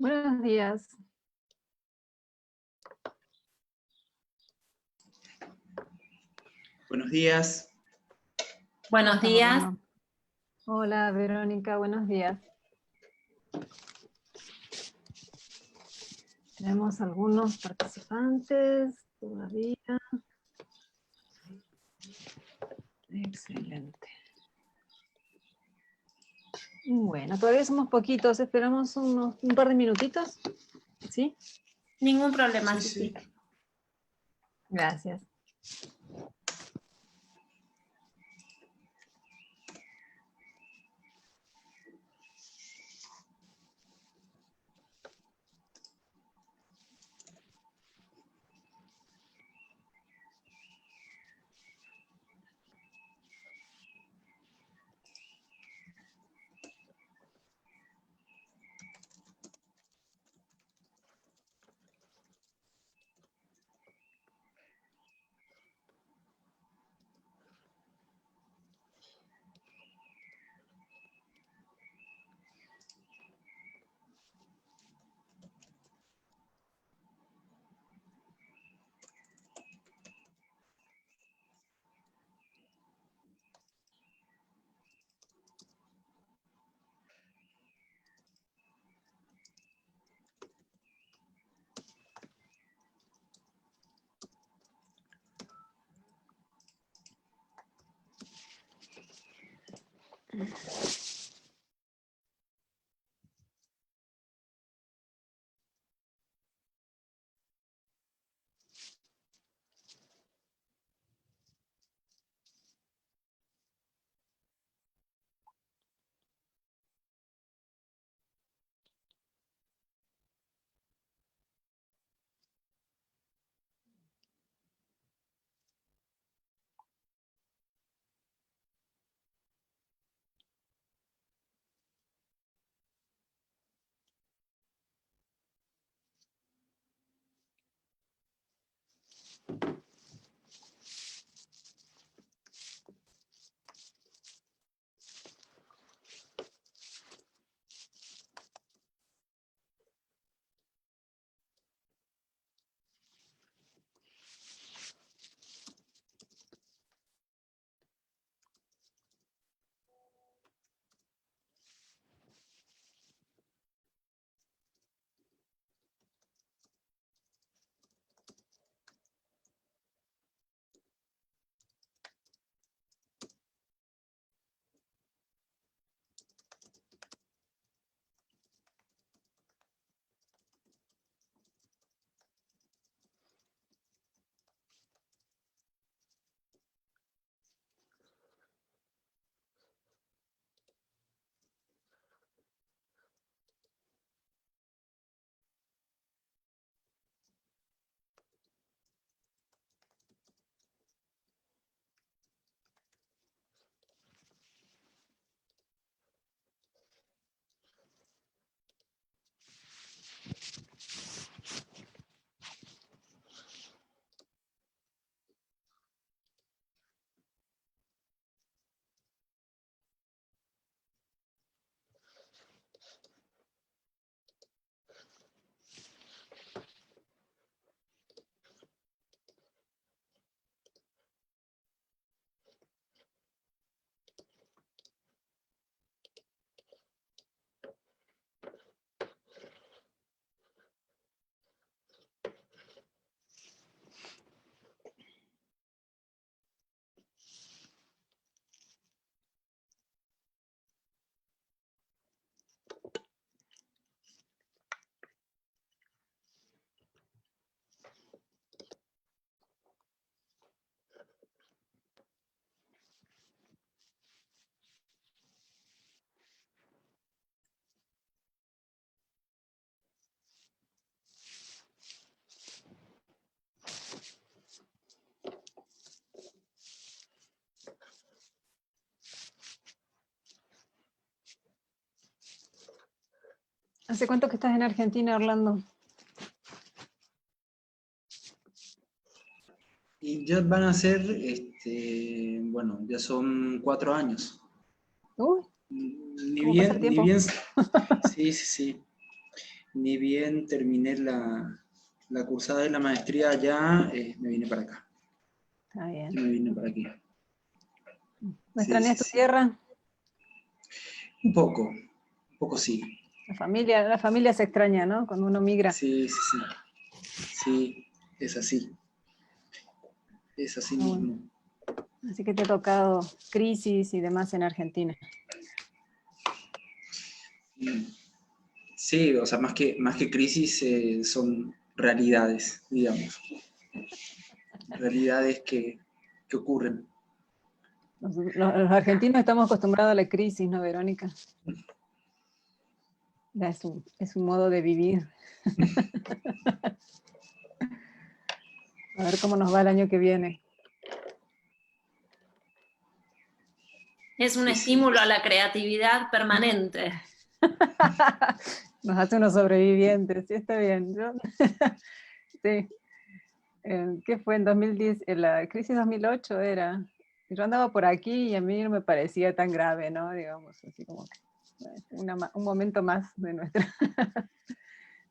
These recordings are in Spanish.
Buenos días. Buenos días. Buenos días. Hola, Verónica, buenos días. Tenemos algunos participantes todavía. Excelente. Bueno, todavía somos poquitos, esperamos un par de minutitos. ¿Sí? Ningún problema, Sí. Gracias. ¿Hace cuánto que estás en Argentina, Orlando? Y ya van a ser, bueno, ya son 4 años. Uy, Ni ¿cómo pasa el bien, tiempo? sí. ni bien terminé la cursada de la maestría allá, me vine para acá. Está bien. Me vine para aquí. ¿No extrañas tu tierra? Un poco sí. La familia se extraña, ¿no? Cuando uno migra. Sí. Sí, es así. Es así mismo. Así que te ha tocado crisis y demás en Argentina. Sí, o sea, más que crisis son realidades, digamos. Realidades que ocurren. Los argentinos estamos acostumbrados a la crisis, ¿no, Verónica? Ya es un modo de vivir. A ver cómo nos va el año que viene. Es un Sí, estímulo sí. a la creatividad permanente. Nos hace unos sobrevivientes, sí, está bien. Sí. ¿Qué fue en 2010? En la crisis 2008 era. Yo andaba por aquí y a mí no me parecía tan grave, ¿no? Digamos, así como que un momento más de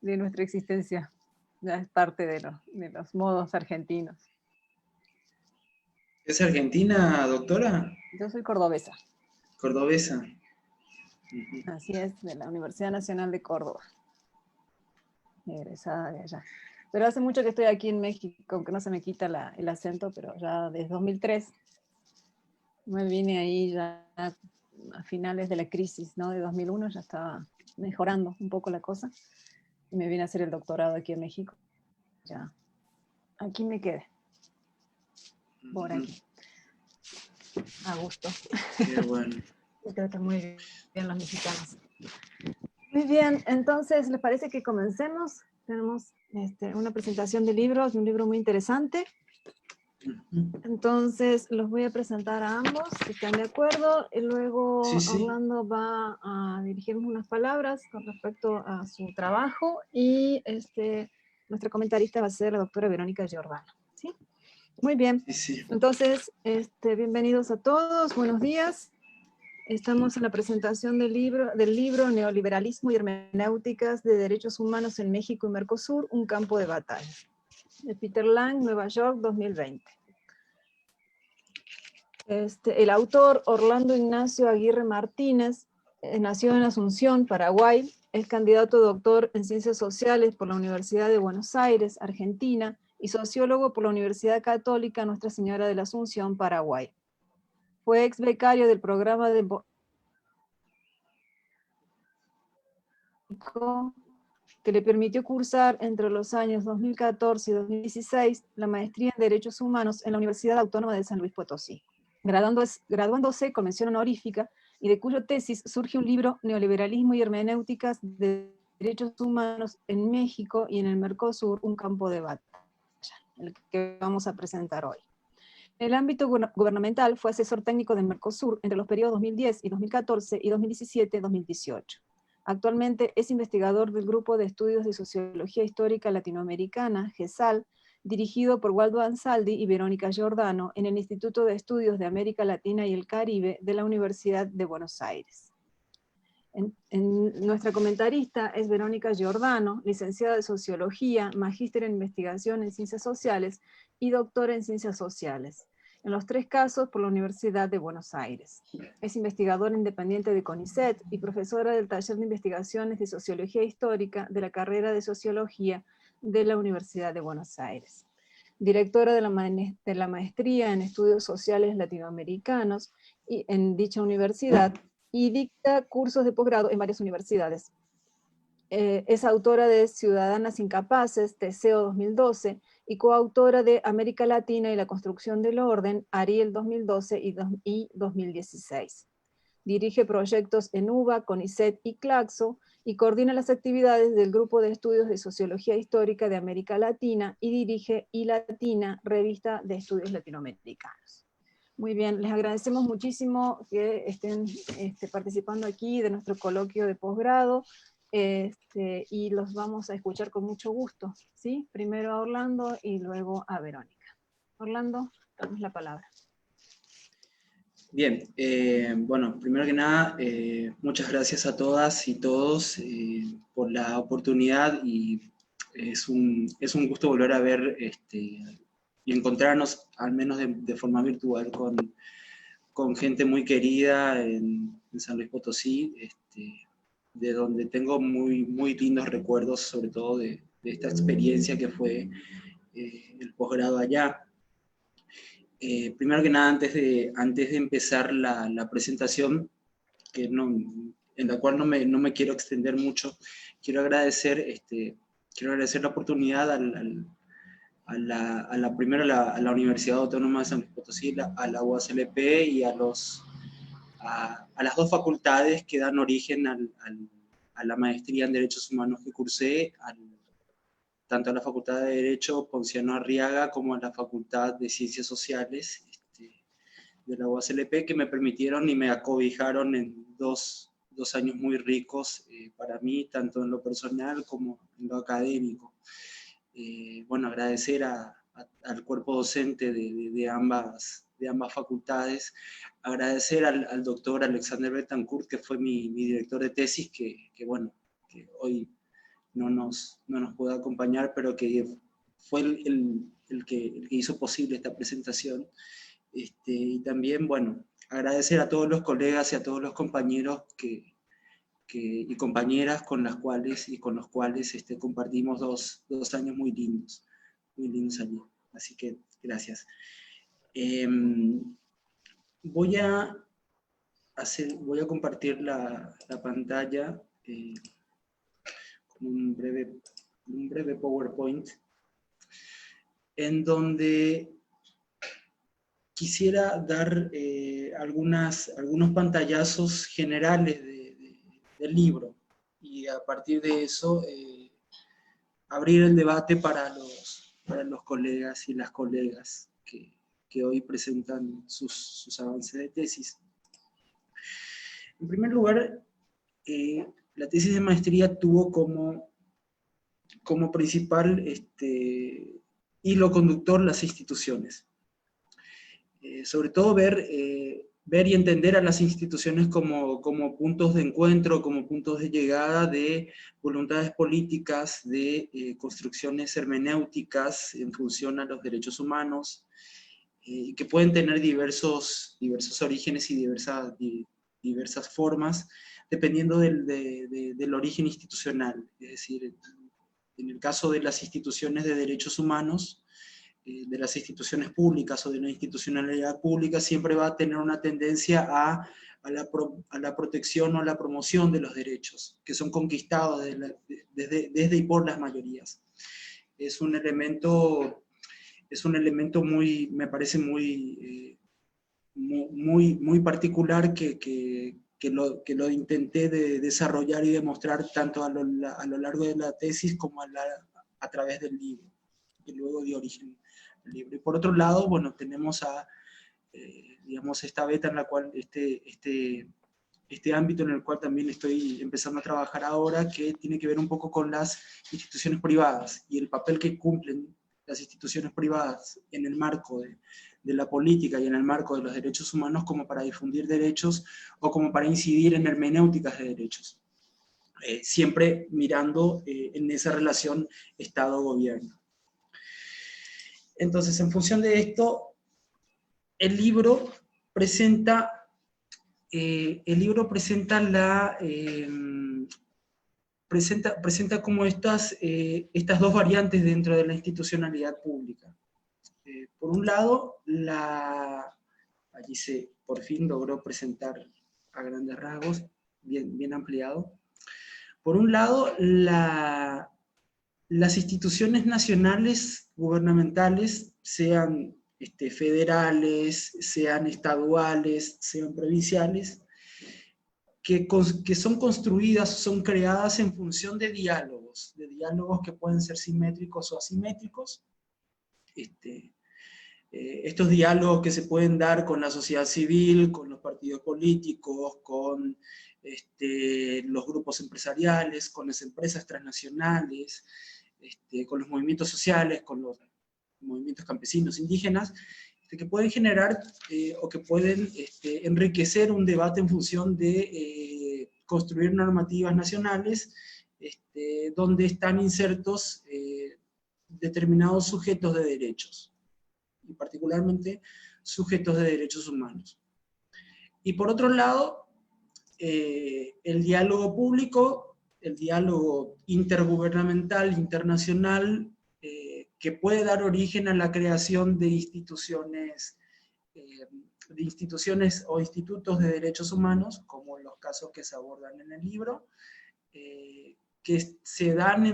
de nuestra existencia. Ya es parte de los modos argentinos. ¿Es argentina, doctora? Yo soy cordobesa. Cordobesa. Así es, de la Universidad Nacional de Córdoba. Egresada de allá. Pero hace mucho que estoy aquí en México, aunque no se me quita el acento, pero ya desde 2003 me vine ahí ya a finales de la crisis, ¿no? De 2001 ya estaba mejorando un poco la cosa y me vine a hacer el doctorado aquí en México. Ya, aquí me quedé. Por aquí. A gusto. Qué bueno. Me tratan muy bien los mexicanos. Muy bien, entonces, ¿les parece que comencemos? Tenemos una presentación de libros, un libro muy interesante. Entonces, los voy a presentar a ambos, si están de acuerdo, y luego Sí, sí. Orlando va a dirigirnos unas palabras con respecto a su trabajo, y nuestra comentarista va a ser la doctora Verónica Giordano. ¿Sí? Muy bien. Sí, sí. Entonces, bienvenidos a todos, buenos días. Estamos en la presentación del libro Neoliberalismo y Hermenéuticas de Derechos Humanos en México y Mercosur, un campo de batalla, de Peter Lang, Nueva York, 2020. El autor, Orlando Ignacio Aguirre Martínez, nació en Asunción, Paraguay, es candidato a doctor en Ciencias Sociales por la Universidad de Buenos Aires, Argentina, y sociólogo por la Universidad Católica Nuestra Señora de la Asunción, Paraguay. Fue ex becario del programa de que le permitió cursar entre los años 2014 y 2016 la maestría en Derechos Humanos en la Universidad Autónoma de San Luis Potosí, graduándose con mención honorífica, y de cuyo tesis surge un libro, Neoliberalismo y Hermenéuticas de Derechos Humanos en México y en el Mercosur, un campo de batalla, el que vamos a presentar hoy. En el ámbito gubernamental fue asesor técnico del Mercosur entre los periodos 2010 y 2014 y 2017-2018. Actualmente es investigador del Grupo de Estudios de Sociología Histórica Latinoamericana, GESAL, dirigido por Waldo Ansaldi y Verónica Giordano en el Instituto de Estudios de América Latina y el Caribe de la Universidad de Buenos Aires. Nuestra comentarista es Verónica Giordano, licenciada de Sociología, magíster en Investigación en Ciencias Sociales y doctora en Ciencias Sociales, en los tres casos por la Universidad de Buenos Aires. Es investigadora independiente de CONICET y profesora del Taller de Investigaciones de Sociología Histórica de la carrera de Sociología de la Universidad de Buenos Aires. Directora de la Maestría en Estudios Sociales Latinoamericanos en dicha universidad, y dicta cursos de posgrado en varias universidades. Es autora de Ciudadanas Incapaces, Teseo 2012, y coautora de América Latina y la Construcción del Orden, Ariel 2012 y 2016. Dirige proyectos en UBA, CONICET y CLACSO, y coordina las actividades del Grupo de Estudios de Sociología Histórica de América Latina, y dirige iLatina, revista de estudios latinoamericanos. Muy bien, les agradecemos muchísimo que estén participando aquí de nuestro coloquio de posgrado, y los vamos a escuchar con mucho gusto, ¿sí? Primero a Orlando y luego a Verónica. Orlando, damos la palabra. Bien, bueno, primero que nada, muchas gracias a todas y todos por la oportunidad, y es un gusto volver a ver y encontrarnos, al menos de forma virtual, con gente muy querida en San Luis Potosí, de donde tengo muy, muy lindos recuerdos, sobre todo de esta experiencia que fue el posgrado allá. Primero que nada, antes de empezar la presentación, en la cual no me quiero extender mucho, quiero agradecer la oportunidad primero a la Universidad Autónoma de San Luis Potosí, a la UASLP y a las dos facultades que dan origen a la maestría en Derechos Humanos que cursé, tanto a la Facultad de Derecho Ponciano Arriaga como a la Facultad de Ciencias Sociales de la UASLP, que me permitieron y me acobijaron en dos años muy ricos para mí, tanto en lo personal como en lo académico. Bueno, agradecer al cuerpo docente de ambas facultades, agradecer al doctor Alexander Betancourt, que fue mi director de tesis, que hoy no nos puede acompañar, pero que fue el que hizo posible esta presentación. Y también, bueno, agradecer a todos los colegas y a todos los compañeros y compañeras con los cuales compartimos dos años muy lindos allí. Así que gracias. Voy a compartir la pantalla con un breve PowerPoint, en donde quisiera dar algunos pantallazos generales del libro, y a partir de eso abrir el debate para los colegas y las colegas que hoy presentan sus avances de tesis. En primer lugar, la tesis de maestría tuvo como principal hilo conductor las instituciones. Sobre todo ver y entender a las instituciones como puntos de encuentro, como puntos de llegada de voluntades políticas, de construcciones hermenéuticas en función a los derechos humanos, que pueden tener diversos orígenes y diversas formas, dependiendo del origen institucional. Es decir, en el caso de las instituciones de derechos humanos, de las instituciones públicas o de la institucionalidad pública, siempre va a tener una tendencia a la protección o a la promoción de los derechos, que son conquistados desde y por las mayorías. Es un elemento muy, me parece muy particular que lo intenté desarrollar y demostrar tanto a lo largo de la tesis como a través del libro, que luego dio origen al libro. Y por otro lado, bueno, tenemos digamos, esta beta en la cual este ámbito en el cual también estoy empezando a trabajar ahora, que tiene que ver un poco con las instituciones privadas y el papel que cumplen las instituciones privadas en el marco de la política y en el marco de los derechos humanos, como para difundir derechos o como para incidir en hermenéuticas de derechos. Siempre mirando en esa relación Estado-gobierno. Entonces, en función de esto, el libro presenta como estas dos variantes dentro de la institucionalidad pública. Por un lado, allí por fin logró presentar a grandes rasgos, bien ampliado. Por un lado, las instituciones nacionales gubernamentales, sean federales, sean estaduales, sean provinciales, que son construidas, son creadas en función de diálogos que pueden ser simétricos o asimétricos. Estos diálogos que se pueden dar con la sociedad civil, con los partidos políticos, con los grupos empresariales, con las empresas transnacionales, con los movimientos sociales, con los movimientos campesinos, indígenas, que pueden generar o que pueden enriquecer un debate en función de construir normativas nacionales donde están insertos determinados sujetos de derechos, y particularmente sujetos de derechos humanos. Y por otro lado, el diálogo público, el diálogo intergubernamental, internacional, que puede dar origen a la creación de instituciones o institutos de derechos humanos, como los casos que se abordan en el libro, que se dan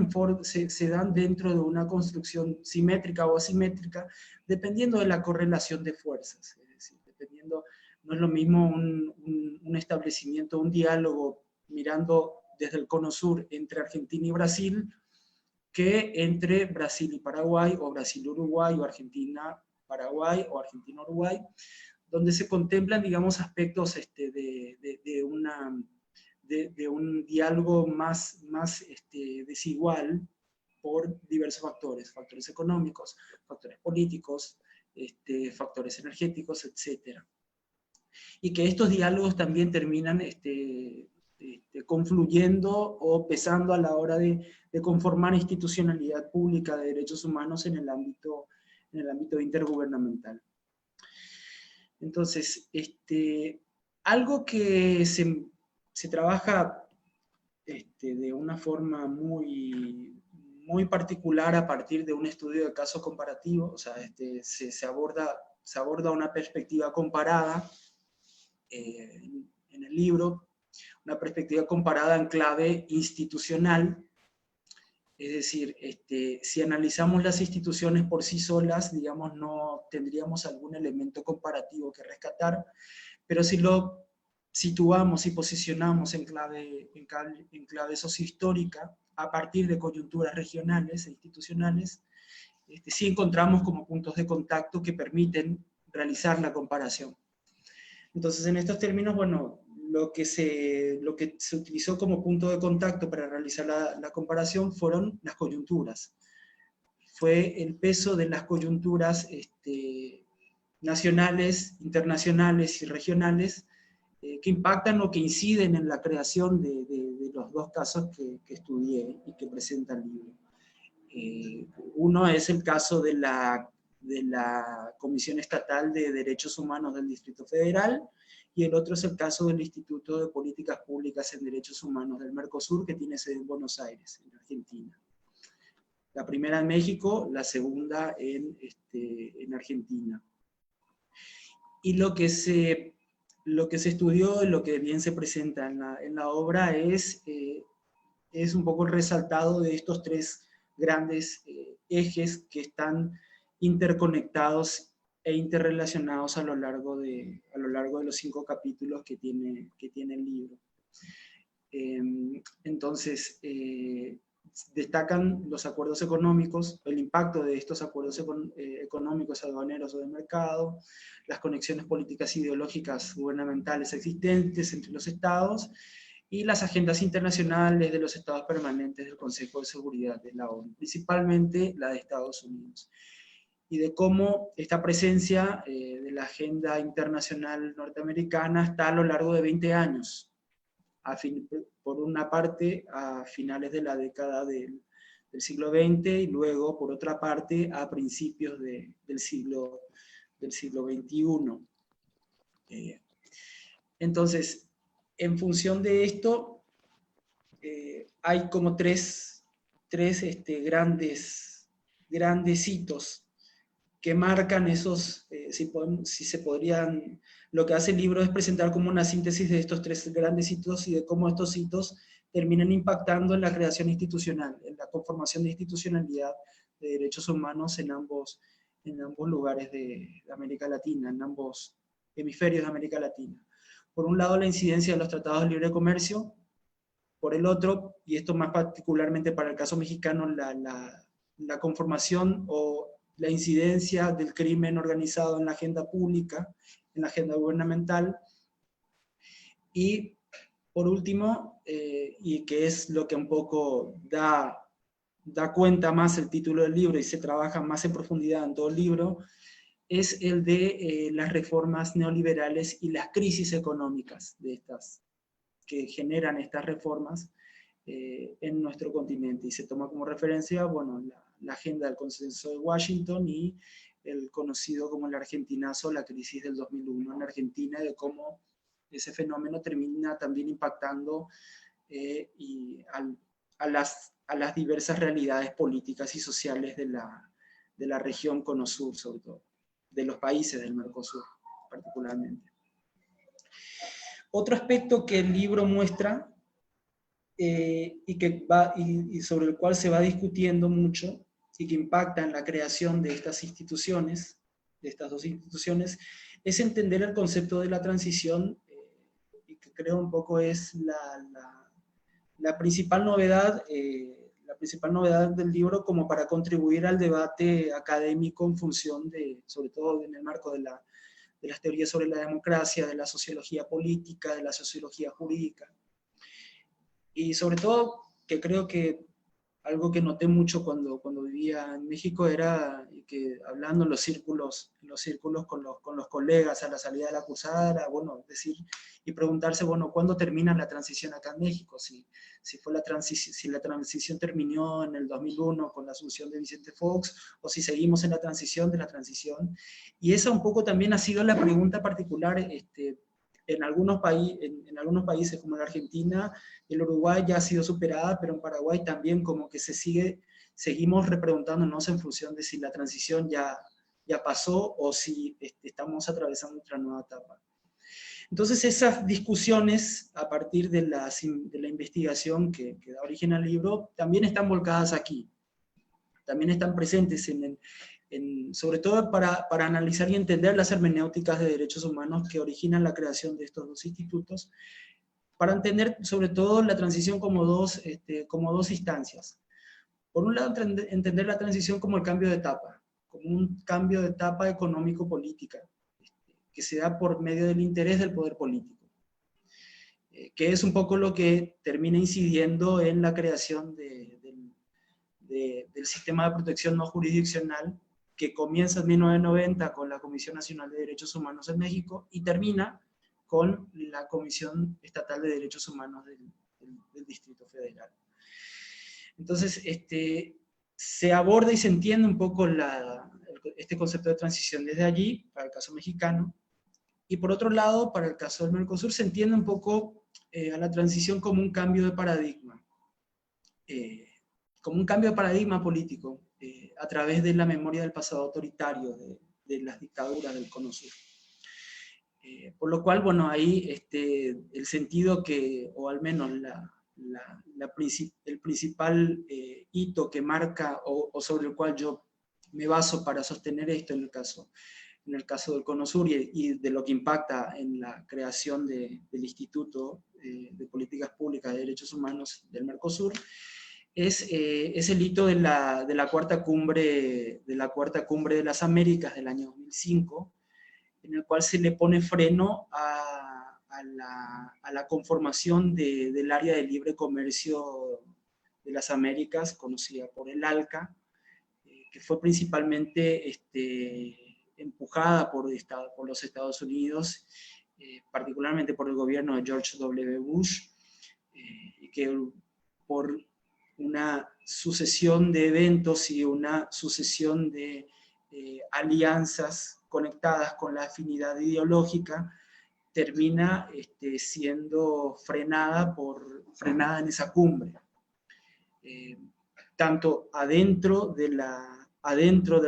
dentro de una construcción simétrica o asimétrica, dependiendo de la correlación de fuerzas. Es decir, no es lo mismo un establecimiento, un diálogo mirando desde el cono sur entre Argentina y Brasil, que entre Brasil y Paraguay, o Brasil-Uruguay, o Argentina-Paraguay, o Argentina-Uruguay, donde se contemplan, digamos, aspectos de un diálogo más desigual por diversos factores económicos, factores políticos, factores energéticos, etc. Y que estos diálogos también terminan confluyendo o pesando a la hora de conformar institucionalidad pública de derechos humanos en el ámbito intergubernamental. Entonces, algo que se trabaja de una forma muy, muy particular a partir de un estudio de caso comparativo, o sea, se aborda una perspectiva comparada en el libro, una perspectiva comparada en clave institucional. Es decir, si analizamos las instituciones por sí solas, digamos, no tendríamos algún elemento comparativo que rescatar, pero si lo situamos y posicionamos en clave sociohistórica, a partir de coyunturas regionales e institucionales, sí encontramos como puntos de contacto que permiten realizar la comparación. Entonces, en estos términos, bueno, lo que se utilizó como punto de contacto para realizar la comparación fueron las coyunturas. Fue el peso de las coyunturas nacionales, internacionales y regionales que impactan o que inciden en la creación de los dos casos que estudié y que presenta el libro. Uno es el caso de la Comisión Estatal de Derechos Humanos del Distrito Federal, y el otro es el caso del Instituto de Políticas Públicas en Derechos Humanos del Mercosur, que tiene sede en Buenos Aires, en Argentina. La primera en México, la segunda en Argentina. Y lo que se estudió, lo que bien se presenta en la obra, es un poco el resaltado de estos tres grandes ejes que están interconectados e interrelacionados a lo largo de los 5 capítulos que tiene el libro. Entonces, destacan los acuerdos económicos, el impacto de estos acuerdos económicos, aduaneros o de mercado, las conexiones políticas e ideológicas gubernamentales existentes entre los estados, y las agendas internacionales de los estados permanentes del Consejo de Seguridad de la ONU, principalmente la de Estados Unidos, y de cómo esta presencia de la agenda internacional norteamericana está a lo largo de 20 años, por una parte a finales de la década del siglo XX, y luego por otra parte a principios del siglo XXI. Entonces, en función de esto, hay como tres grandes hitos que marcan esos, lo que hace el libro es presentar como una síntesis de estos tres grandes hitos y de cómo estos hitos terminan impactando en la creación institucional, en la conformación de institucionalidad de derechos humanos en ambos lugares de América Latina, en ambos hemisferios de América Latina. Por un lado, la incidencia de los tratados de libre comercio; por el otro, y esto más particularmente para el caso mexicano, la conformación o la incidencia del crimen organizado en la agenda pública, en la agenda gubernamental; y por último, y que es lo que un poco da cuenta más el título del libro y se trabaja más en profundidad en todo el libro, es el de las reformas neoliberales y las crisis económicas de estas, que generan estas reformas en nuestro continente. Y se toma como referencia, bueno, la agenda del consenso de Washington y el conocido como el argentinazo, la crisis del 2001 en Argentina, de cómo ese fenómeno termina también impactando a las diversas realidades políticas y sociales de la región Cono Sur, sobre todo, de los países del Mercosur particularmente. Otro aspecto que el libro muestra y sobre el cual se va discutiendo mucho y que impacta en la creación de estas instituciones, de estas dos instituciones, es entender el concepto de la transición, y que creo un poco es la principal novedad del libro, como para contribuir al debate académico en función de, sobre todo en el marco de las teorías sobre la democracia, de la sociología política, de la sociología jurídica. Y sobre todo, que creo que algo que noté mucho cuando vivía en México era que hablando en los círculos con los colegas a la salida de la cursada, era, bueno, decir y preguntarse, bueno, ¿cuándo termina la transición acá en México? Si la transición terminó en el 2001 con la asunción de Vicente Fox, o si seguimos en la transición de la transición. Y esa un poco también ha sido la pregunta particular en algunos países como la Argentina. El Uruguay ya ha sido superada, pero en Paraguay también como que seguimos repreguntándonos en función de si la transición ya pasó o si estamos atravesando otra nueva etapa. Entonces esas discusiones a partir de la investigación que da origen al libro también están volcadas aquí, también están presentes sobre todo para analizar y entender las hermenéuticas de derechos humanos que originan la creación de estos dos institutos, para entender sobre todo la transición como dos instancias. Por un lado, entender la transición como el cambio de etapa, como un cambio de etapa económico-política, que se da por medio del interés del poder político, que es un poco lo que termina incidiendo en la creación del sistema de protección no jurisdiccional, que comienza en 1990 con la Comisión Nacional de Derechos Humanos en México y termina con la Comisión Estatal de Derechos Humanos del Distrito Federal. Entonces, se aborda y se entiende un poco este concepto de transición desde allí, para el caso mexicano, y por otro lado, para el caso del Mercosur, se entiende un poco a la transición como un cambio de paradigma, político, a través de la memoria del pasado autoritario de las dictaduras del Cono Sur. Por lo cual, bueno, ahí el sentido o al menos el principal hito que marca o sobre el cual yo me baso para sostener esto en el caso del Cono Sur y de lo que impacta en la creación del Instituto de Políticas Públicas de Derechos Humanos del Mercosur, es el hito de la cuarta cumbre de las Américas del año 2005, en el cual se le pone freno a la conformación del área de libre comercio de las Américas, conocida por el ALCA, que fue principalmente empujada por los Estados Unidos, particularmente por el gobierno de George W. Bush, y que por una sucesión de eventos y una sucesión de alianzas conectadas con la afinidad ideológica, termina siendo frenada en esa cumbre. Tanto adentro del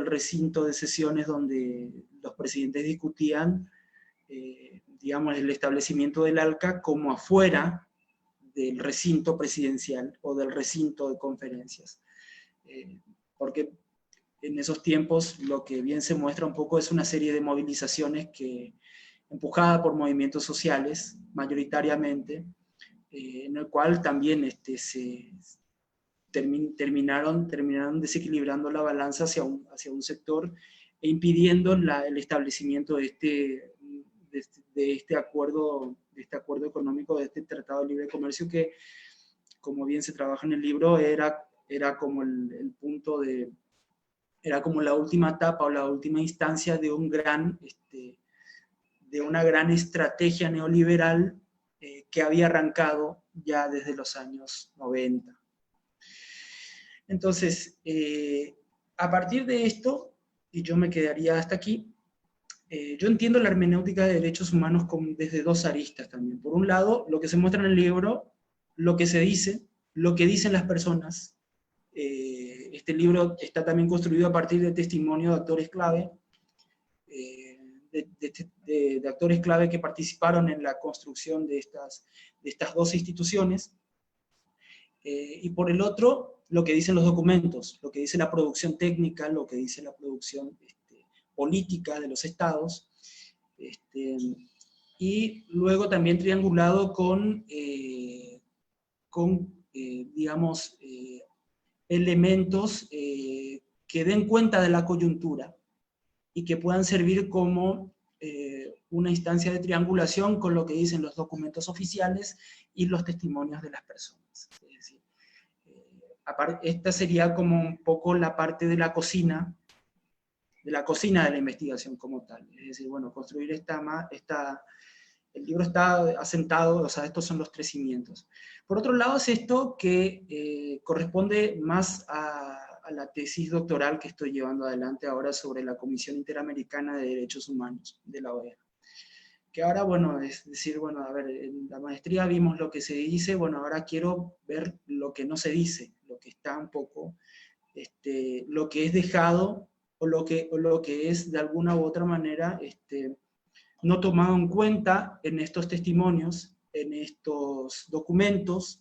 recinto de sesiones donde los presidentes discutían, digamos, el establecimiento del ALCA, como afuera del recinto presidencial o del recinto de conferencias. Porque en esos tiempos lo que bien se muestra un poco es una serie de movilizaciones empujada por movimientos sociales, mayoritariamente, en el cual también terminaron desequilibrando la balanza hacia un sector e impidiendo el establecimiento de este acuerdo económico, de este Tratado de Libre Comercio, que, como bien se trabaja en el libro, era como el punto de era como la última etapa o la última instancia de de una gran estrategia neoliberal que había arrancado ya desde los años 90. Entonces, a partir de esto, y yo me quedaría hasta aquí, yo entiendo la hermenéutica de derechos humanos desde dos aristas también. Por un lado, lo que se muestra en el libro, lo que se dice, lo que dicen las personas. Este libro está también construido a partir de testimonio de actores clave, de actores clave que participaron en la construcción de estas dos instituciones. Y por el otro, lo que dicen los documentos, lo que dice la producción técnica, lo que dice la producción política de los estados, y luego también triangulado con digamos, elementos que den cuenta de la coyuntura y que puedan servir como una instancia de triangulación con lo que dicen los documentos oficiales y los testimonios de las personas. Es decir, esta sería como un poco la parte de la cocina de la investigación como tal. Es decir, bueno, construir el libro está asentado, o sea, estos son los tres cimientos. Por otro lado, es esto que corresponde más a la tesis doctoral que estoy llevando adelante ahora sobre la Comisión Interamericana de Derechos Humanos de la OEA. Que ahora, bueno, es decir, bueno, a ver, en la maestría vimos lo que se dice, bueno, ahora quiero ver lo que no se dice, lo que está un poco, lo que es dejado, o lo que es de alguna u otra manera, no tomado en cuenta en estos testimonios, en estos documentos,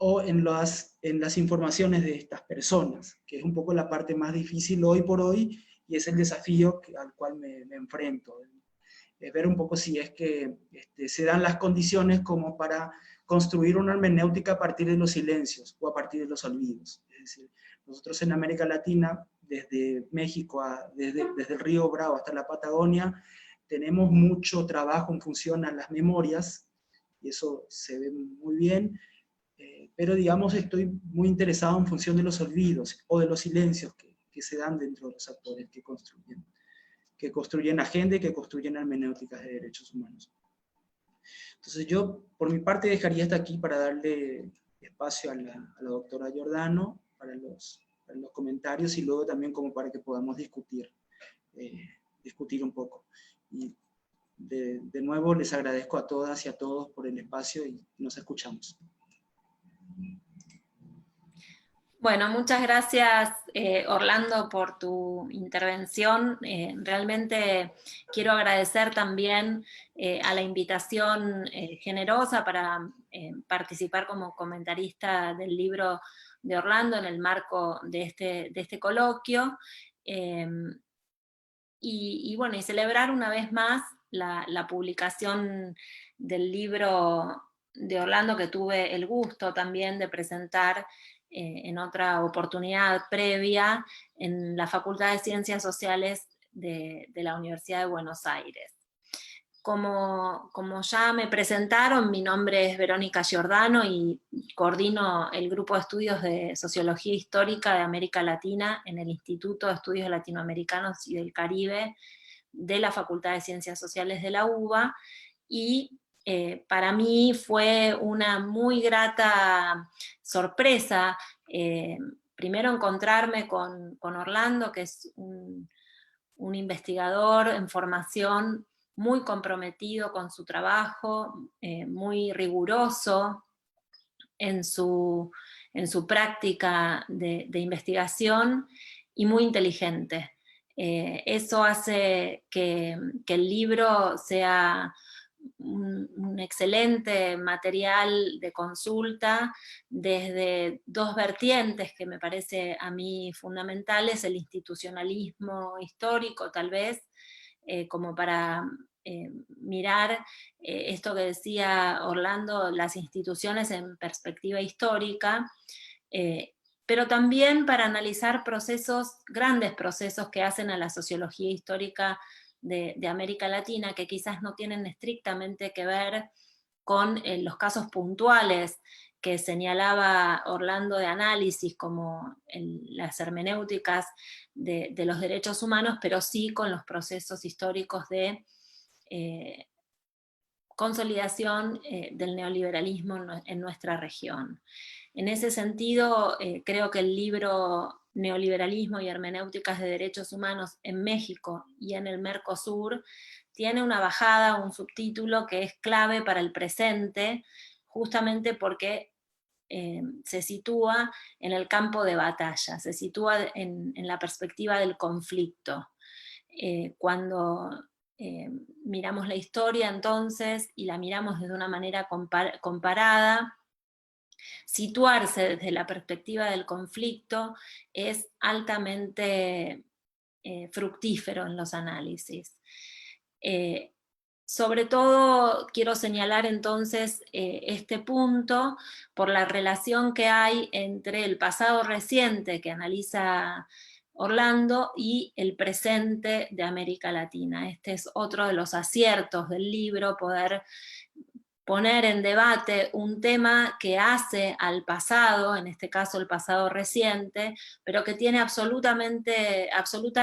o en las informaciones de estas personas, que es un poco la parte más difícil hoy por hoy, y es el desafío al cual me enfrento. Es ver un poco si es que se dan las condiciones como para construir una hermenéutica a partir de los silencios, o a partir de los olvidos. Es decir, nosotros en América Latina, desde México, desde el río Bravo hasta la Patagonia, tenemos mucho trabajo en función a las memorias, y eso se ve muy bien, pero digamos estoy muy interesado en función de los olvidos o de los silencios que se dan dentro de los actores que construyen agenda y que construyen hermenéuticas de derechos humanos. Entonces yo, por mi parte, dejaría hasta aquí para darle espacio a la doctora Giordano para los comentarios, y luego también como para que podamos discutir un poco. Y de nuevo les agradezco a todas y a todos por el espacio y nos escuchamos. Bueno, muchas gracias Orlando por tu intervención. Realmente quiero agradecer también a la invitación generosa para participar como comentarista del libro de Orlando en el marco de este coloquio. Y bueno, y celebrar una vez más la publicación del libro de Orlando, que tuve el gusto también de presentar en otra oportunidad previa en la Facultad de Ciencias Sociales de la Universidad de Buenos Aires. Como ya me presentaron, mi nombre es Verónica Giordano y coordino el Grupo de Estudios de Sociología Histórica de América Latina en el Instituto de Estudios Latinoamericanos y del Caribe de la Facultad de Ciencias Sociales de la UBA, y para mí fue una muy grata sorpresa, primero encontrarme con Orlando, que es un investigador en formación muy comprometido con su trabajo, muy riguroso en su práctica de investigación y muy inteligente. Eso hace que el libro sea un excelente material de consulta desde dos vertientes que me parece a mí fundamentales: el institucionalismo histórico, tal vez, como para mirar esto que decía Orlando, las instituciones en perspectiva histórica, pero también para analizar grandes procesos que hacen a la sociología histórica de América Latina, que quizás no tienen estrictamente que ver con los casos puntuales que señalaba Orlando de análisis, como las hermenéuticas de los derechos humanos, pero sí con los procesos históricos de consolidación del neoliberalismo en nuestra región. En ese sentido, creo que el libro Neoliberalismo y Hermenéuticas de Derechos Humanos en México y en el Mercosur tiene una bajada, un subtítulo que es clave para el presente, justamente porque se sitúa en el campo de batalla, se sitúa en la perspectiva del conflicto. Cuando miramos la historia entonces y la miramos desde una manera comparada, situarse desde la perspectiva del conflicto es altamente fructífero en los análisis. Sobre todo quiero señalar entonces este punto por la relación que hay entre el pasado reciente que analiza Orlando y el presente de América Latina. Este es otro de los aciertos del libro, poder poner en debate un tema que hace al pasado, en este caso el pasado reciente, pero que tiene absoluta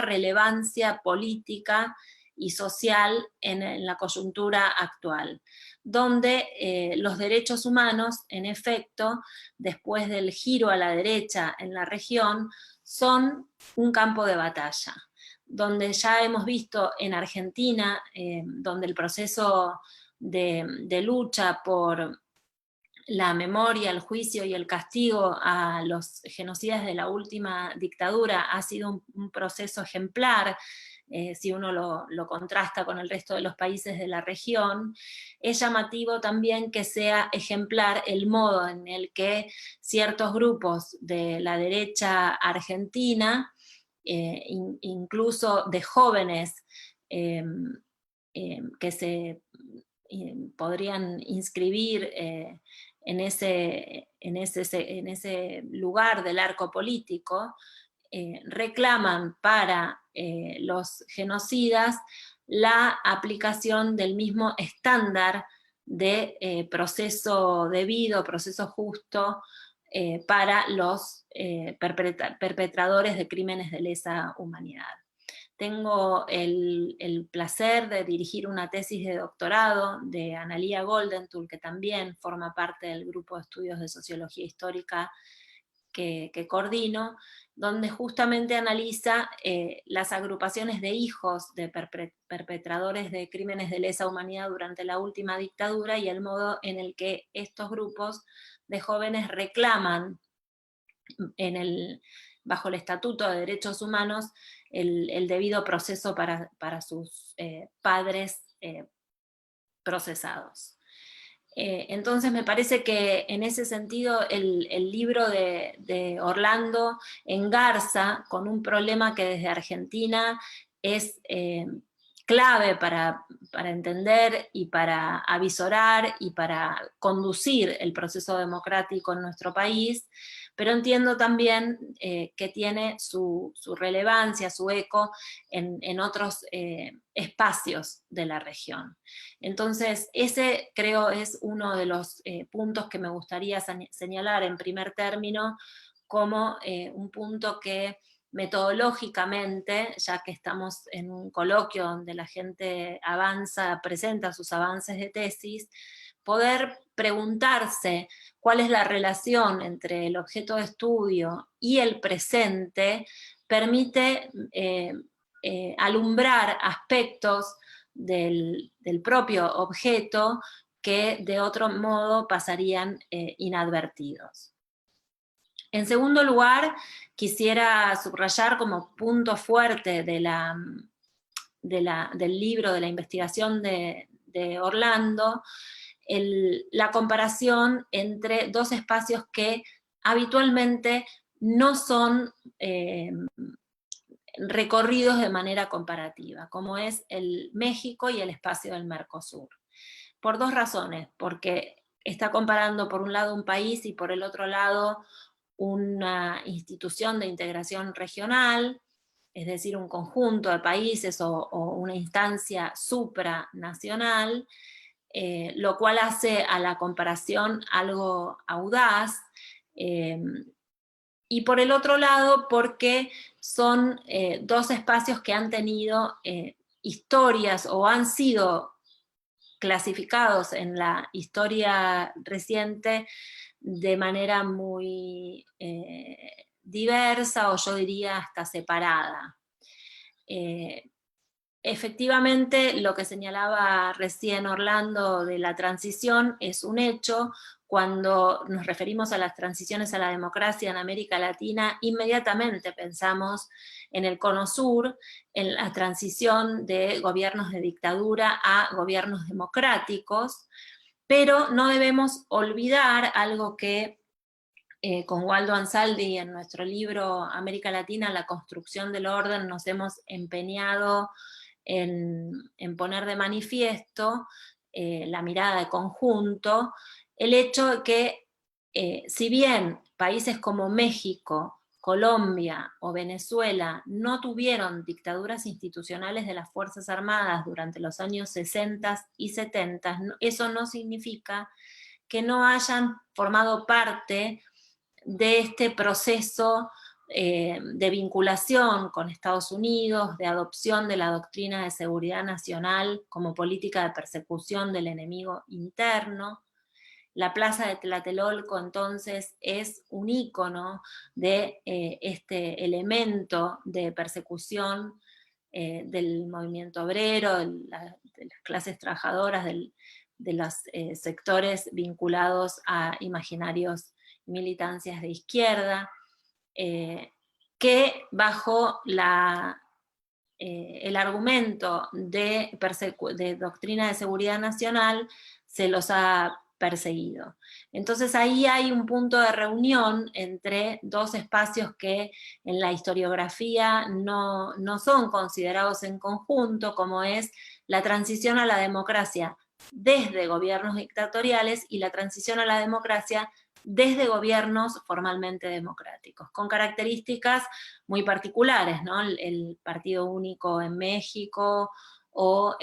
relevancia política y social en la coyuntura actual, donde los derechos humanos, en efecto, después del giro a la derecha en la región, son un campo de batalla, donde ya hemos visto en Argentina, donde el proceso de lucha por la memoria, el juicio y el castigo a los genocidas de la última dictadura ha sido un proceso ejemplar, si uno lo contrasta con el resto de los países de la región. Es llamativo también que sea ejemplar el modo en el que ciertos grupos de la derecha argentina, incluso de jóvenes que se podrían inscribir en ese lugar del arco político, reclaman para los genocidas la aplicación del mismo estándar de proceso debido, proceso justo para los perpetradores de crímenes de lesa humanidad. Tengo el placer de dirigir una tesis de doctorado de Analía Goldenthal, que también forma parte del grupo de estudios de sociología histórica que coordino, donde justamente analiza las agrupaciones de hijos de perpetradores de crímenes de lesa humanidad durante la última dictadura y el modo en el que estos grupos de jóvenes reclaman bajo el Estatuto de Derechos Humanos el debido proceso para sus padres procesados. Entonces me parece que en ese sentido el libro de Orlando engarza con un problema que desde Argentina es clave para entender y para avisorar y para conducir el proceso democrático en nuestro país, pero entiendo también que tiene su relevancia, su eco en otros espacios de la región. Entonces, ese creo es uno de los puntos que me gustaría señalar en primer término como un punto que metodológicamente, ya que estamos en un coloquio donde la gente presenta sus avances de tesis, poder preguntarse cuál es la relación entre el objeto de estudio y el presente, permite alumbrar aspectos del propio objeto que de otro modo pasarían inadvertidos. En segundo lugar, quisiera subrayar como punto fuerte del libro, de la investigación de Orlando, la comparación entre dos espacios que habitualmente no son recorridos de manera comparativa, como es el México y el espacio del Mercosur. Por dos razones, porque está comparando por un lado un país y por el otro lado una institución de integración regional, es decir, un conjunto de países o una instancia supranacional, lo cual hace a la comparación algo audaz, y por el otro lado porque son dos espacios que han tenido historias o han sido clasificados en la historia reciente de manera muy diversa, o yo diría hasta separada. Efectivamente, lo que señalaba recién Orlando de la transición es un hecho. Cuando nos referimos a las transiciones a la democracia en América Latina, inmediatamente pensamos en el Cono Sur, en la transición de gobiernos de dictadura a gobiernos democráticos, pero no debemos olvidar algo que con Waldo Ansaldi en nuestro libro América Latina, la construcción del orden, nos hemos empeñado en poner de manifiesto la mirada de conjunto, el hecho de que si bien países como México, Colombia o Venezuela no tuvieron dictaduras institucionales de las Fuerzas Armadas durante los años 60 y 70, eso no significa que no hayan formado parte de este proceso de vinculación con Estados Unidos, de adopción de la doctrina de seguridad nacional como política de persecución del enemigo interno. La plaza de Tlatelolco entonces es un ícono de este elemento de persecución del movimiento obrero, de las clases trabajadoras, de los sectores vinculados a imaginarios militancias de izquierda, que bajo el argumento de doctrina de seguridad nacional se los ha perseguido. Entonces ahí hay un punto de reunión entre dos espacios que en la historiografía no son considerados en conjunto, como es la transición a la democracia desde gobiernos dictatoriales y la transición a la democracia desde gobiernos formalmente democráticos, con características muy particulares, ¿no? El partido único en México, o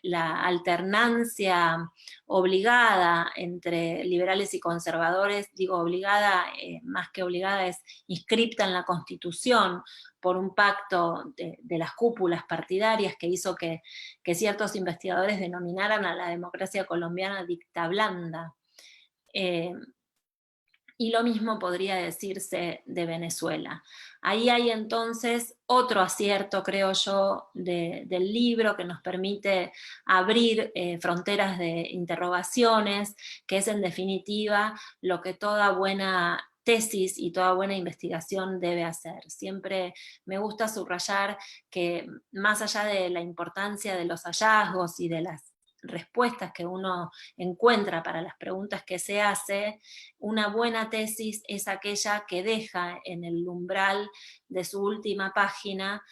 la alternancia obligada entre liberales y conservadores, digo obligada, más que obligada, es inscripta en la Constitución por un pacto de las cúpulas partidarias que hizo que ciertos investigadores denominaran a la democracia colombiana dicta blanda. Y lo mismo podría decirse de Venezuela. Ahí hay entonces otro acierto, creo yo, del libro que nos permite abrir fronteras de interrogaciones, que es en definitiva lo que toda buena tesis y toda buena investigación debe hacer. Siempre me gusta subrayar que más allá de la importancia de los hallazgos y de las respuestas que uno encuentra para las preguntas que se hace, una buena tesis es aquella que deja en el umbral de su última página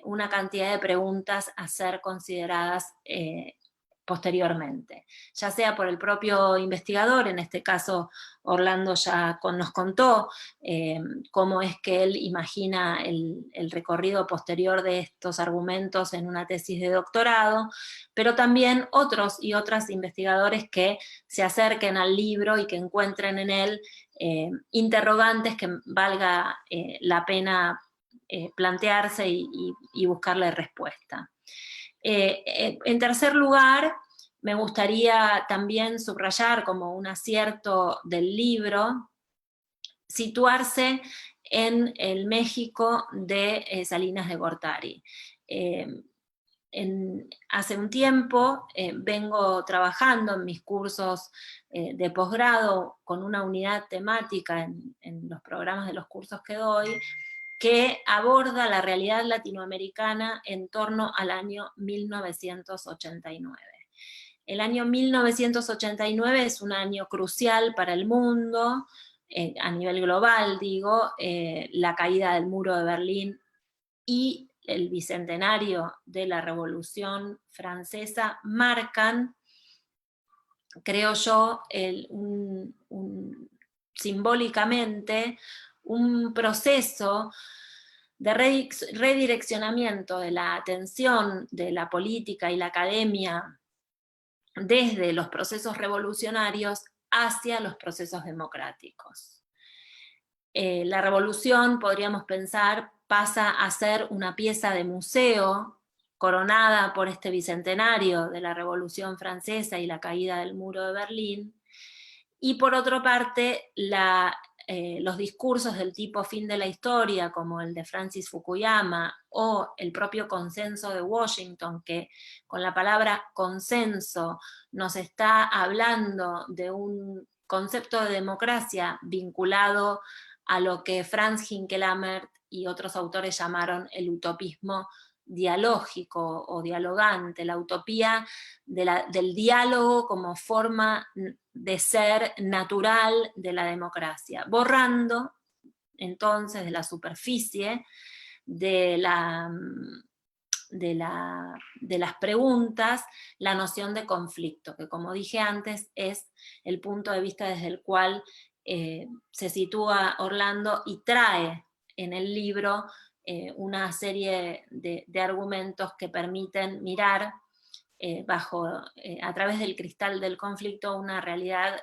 una cantidad de preguntas a ser consideradas posteriormente, ya sea por el propio investigador. En este caso Orlando ya nos contó cómo es que él imagina el recorrido posterior de estos argumentos en una tesis de doctorado, pero también otros y otras investigadores que se acerquen al libro y que encuentren en él interrogantes que valga la pena plantearse y buscarle respuesta. En tercer lugar, me gustaría también subrayar como un acierto del libro, situarse en el México de Salinas de Gortari. Hace un tiempo vengo trabajando en mis cursos de posgrado con una unidad temática en los programas de los cursos que doy, que aborda la realidad latinoamericana en torno al año 1989. El año 1989 es un año crucial para el mundo, a nivel global, digo, la caída del muro de Berlín y el bicentenario de la Revolución Francesa marcan, creo yo, simbólicamente un proceso de redireccionamiento de la atención de la política y la academia desde los procesos revolucionarios hacia los procesos democráticos. La revolución, podríamos pensar, pasa a ser una pieza de museo coronada por este bicentenario de la Revolución Francesa y la caída del muro de Berlín, y por otra parte, los discursos del tipo fin de la historia, como el de Francis Fukuyama, o el propio consenso de Washington, que con la palabra consenso nos está hablando de un concepto de democracia vinculado a lo que Franz Hinkelammert y otros autores llamaron el utopismo dialógico o dialogante, la utopía del diálogo como forma de ser natural de la democracia, borrando entonces de la superficie de las preguntas la noción de conflicto, que como dije antes es el punto de vista desde el cual se sitúa Orlando y trae en el libro una serie de argumentos que permiten mirar a través del cristal del conflicto una realidad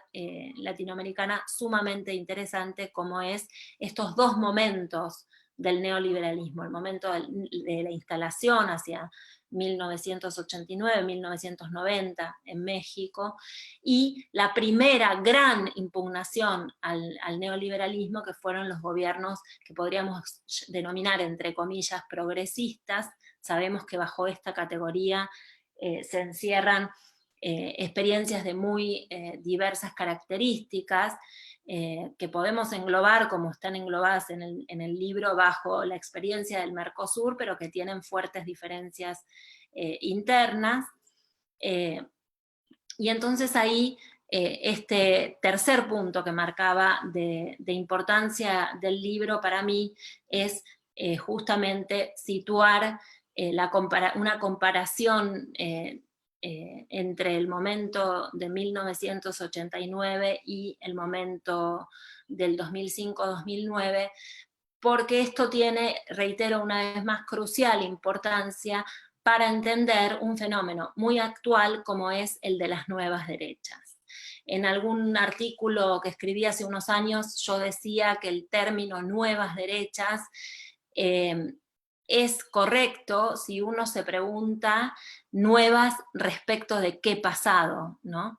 latinoamericana sumamente interesante, como es estos dos momentos del neoliberalismo, el momento de la instalación hacia 1989-1990 en México, y la primera gran impugnación al neoliberalismo, que fueron los gobiernos que podríamos denominar, entre comillas, progresistas. Sabemos que bajo esta categoría se encierran experiencias de muy diversas características, que podemos englobar, como están englobadas en el libro, bajo la experiencia del Mercosur, pero que tienen fuertes diferencias internas. Y entonces ahí este tercer punto que marcaba de importancia del libro para mí es justamente situar una comparación entre el momento de 1989 y el momento del 2005-2009, porque esto tiene, reitero una vez más, crucial importancia para entender un fenómeno muy actual como es el de las nuevas derechas. En algún artículo que escribí hace unos años yo decía que el término nuevas derechas es correcto si uno se pregunta nuevas respecto de qué pasado, ¿no?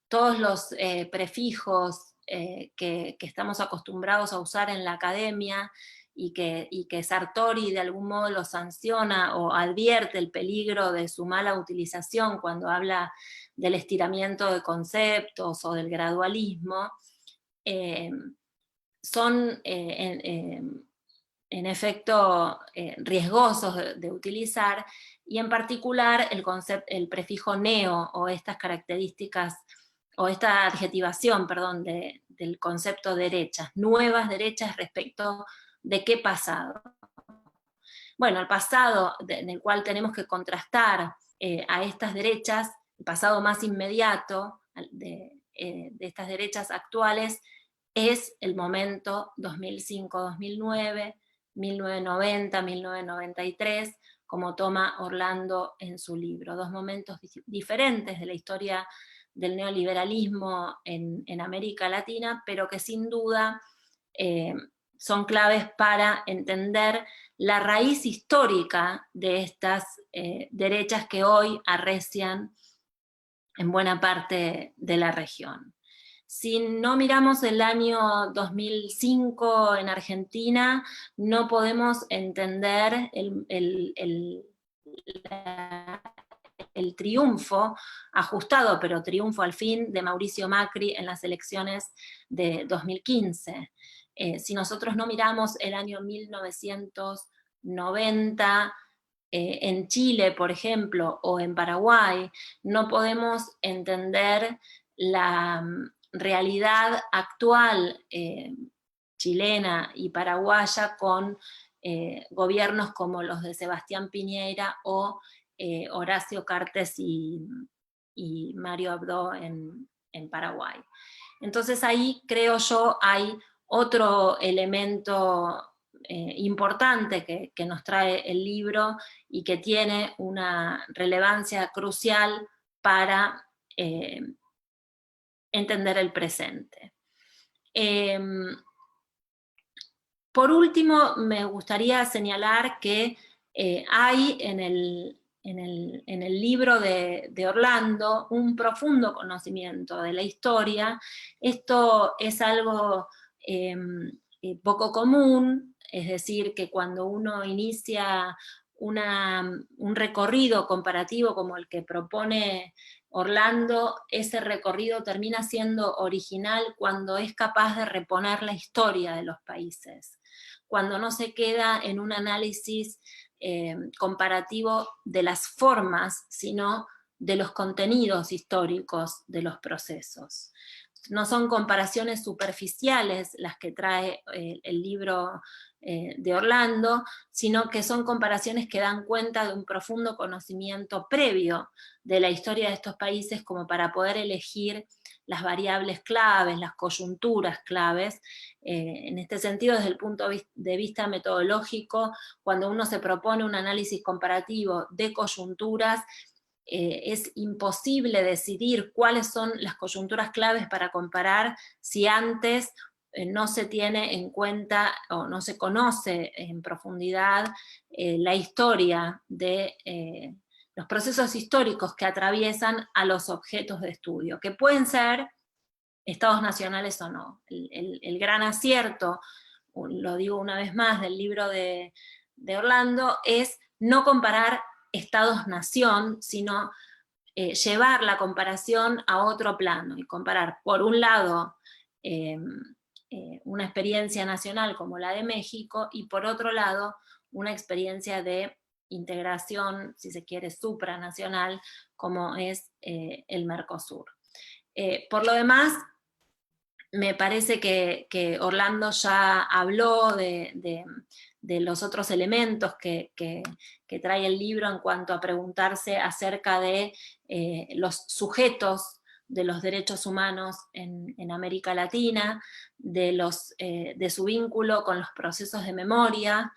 Todos los prefijos que estamos acostumbrados a usar en la academia y que Sartori de algún modo lo sanciona o advierte el peligro de su mala utilización cuando habla del estiramiento de conceptos o del gradualismo, son en efecto riesgosos de utilizar, y en particular el prefijo neo o estas características o esta adjetivación, perdón, del concepto derechas, nuevas derechas respecto de qué pasado. Bueno, el pasado en el cual tenemos que contrastar a estas derechas, el pasado más inmediato de estas derechas actuales, es el momento 2005-2009, 1990-1993, como toma Orlando en su libro. Dos momentos diferentes de la historia del neoliberalismo en América Latina, pero que sin duda son claves para entender la raíz histórica de estas derechas que hoy arrecian en buena parte de la región. Si no miramos el año 2005 en Argentina, no podemos entender el triunfo ajustado, pero triunfo al fin, de Mauricio Macri en las elecciones de 2015. Si nosotros no miramos el año 1990, en Chile, por ejemplo, o en Paraguay, no podemos entender la realidad actual chilena y paraguaya con gobiernos como los de Sebastián Piñera o Horacio Cartes y Mario Abdo en Paraguay. Entonces ahí, creo yo, hay otro elemento importante que nos trae el libro y que tiene una relevancia crucial para entender el presente. Por último, me gustaría señalar que hay en el libro de Orlando un profundo conocimiento de la historia. Esto es algo poco común, es decir, que cuando uno inicia un recorrido comparativo como el que propone Orlando, ese recorrido termina siendo original cuando es capaz de reponer la historia de los países, cuando no se queda en un análisis comparativo de las formas, sino de los contenidos históricos de los procesos. No son comparaciones superficiales las que trae el libro de Orlando, sino que son comparaciones que dan cuenta de un profundo conocimiento previo de la historia de estos países como para poder elegir las variables claves, las coyunturas claves. En este sentido, desde el punto de vista metodológico, cuando uno se propone un análisis comparativo de coyunturas, es imposible decidir cuáles son las coyunturas claves para comparar si antes no se tiene en cuenta o no se conoce en profundidad la historia de los procesos históricos que atraviesan a los objetos de estudio, que pueden ser estados nacionales o no. El gran acierto, lo digo una vez más, del libro de Orlando, es no comparar estados-nación, sino llevar la comparación a otro plano y comparar, por un lado, una experiencia nacional como la de México y por otro lado, una experiencia de integración, si se quiere, supranacional, como es el Mercosur. Por lo demás, me parece que Orlando ya habló de los otros elementos que trae el libro en cuanto a preguntarse acerca de los sujetos de los derechos humanos en América Latina, de su vínculo con los procesos de memoria,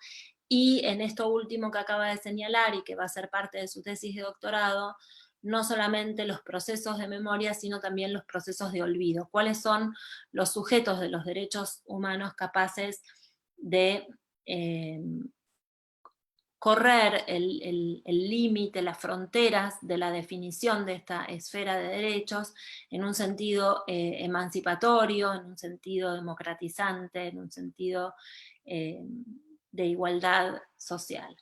y en esto último que acaba de señalar y que va a ser parte de su tesis de doctorado, no solamente los procesos de memoria, sino también los procesos de olvido. ¿Cuáles son los sujetos de los derechos humanos capaces de correr el límite, las fronteras de la definición de esta esfera de derechos en un sentido emancipatorio, en un sentido democratizante, en un sentido de igualdad social?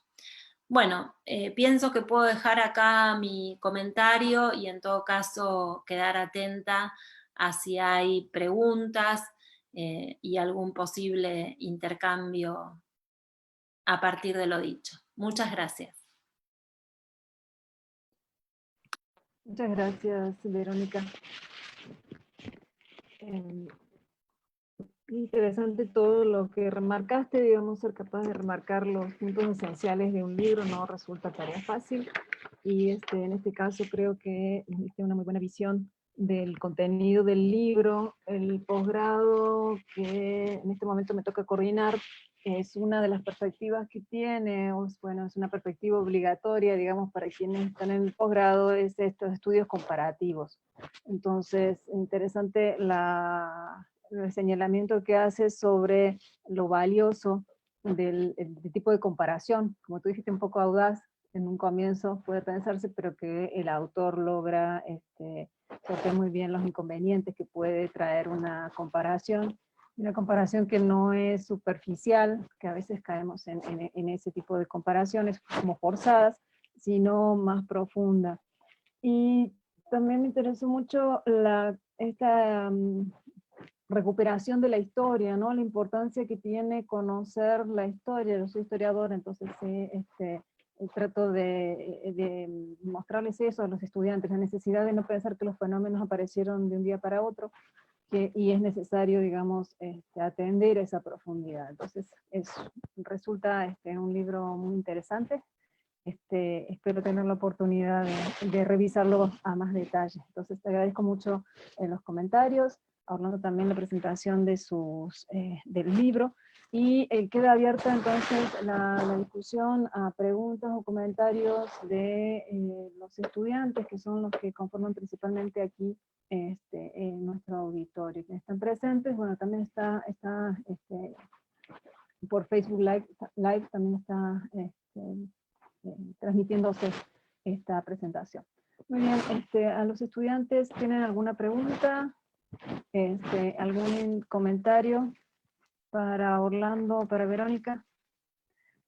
Bueno, pienso que puedo dejar acá mi comentario y en todo caso quedar atenta a si hay preguntas y algún posible intercambio a partir de lo dicho. Muchas gracias. Muchas gracias, Verónica. Interesante todo lo que remarcaste, digamos, ser capaz de remarcar los puntos esenciales de un libro no resulta tarea fácil, y en este caso creo que diste una muy buena visión del contenido del libro. El posgrado que en este momento me toca coordinar es una de las perspectivas que tiene, bueno, es una perspectiva obligatoria, digamos, para quienes están en el posgrado, es estos estudios comparativos. Entonces, interesante el señalamiento que hace sobre lo valioso del tipo de comparación, como tú dijiste, un poco audaz en un comienzo puede pensarse, pero que el autor logra sortear muy bien los inconvenientes que puede traer una comparación que no es superficial, que a veces caemos en ese tipo de comparaciones como forzadas, sino más profunda. Y también me interesó mucho esta recuperación de la historia, ¿no? La importancia que tiene conocer la historia. Yo soy historiadora, entonces trato de mostrarles eso a los estudiantes, la necesidad de no pensar que los fenómenos aparecieron de un día para otro, y es necesario, digamos, atender esa profundidad. Entonces, resulta un libro muy interesante. Espero tener la oportunidad de revisarlo a más detalle. Entonces, te agradezco mucho los comentarios, hablando también la presentación de del libro. Y queda abierta entonces la discusión a preguntas o comentarios de los estudiantes, que son los que conforman principalmente aquí en nuestro auditorio. Que están presentes, bueno, también está por Facebook Live también está transmitiéndose esta presentación. Muy bien, a los estudiantes, ¿tienen alguna pregunta? ¿Algún comentario para Orlando o para Verónica?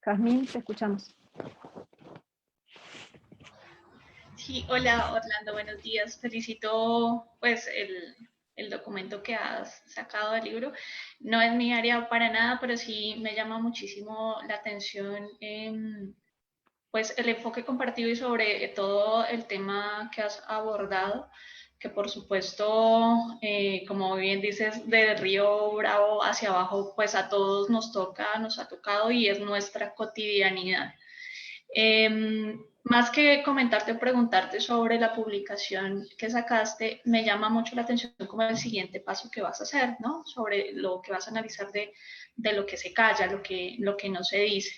Jazmín, te escuchamos. Sí, hola Orlando, buenos días. Felicito pues el documento que has sacado del libro. No es mi área para nada, pero sí me llama muchísimo la atención pues el enfoque compartido y sobre todo el tema que has abordado, que por supuesto, como bien dices, de Río Bravo hacia abajo, pues a todos nos toca, nos ha tocado y es nuestra cotidianidad. Más que comentarte o preguntarte sobre la publicación que sacaste, me llama mucho la atención como el siguiente paso que vas a hacer, ¿no? Sobre lo que vas a analizar de lo que se calla, lo que no se dice.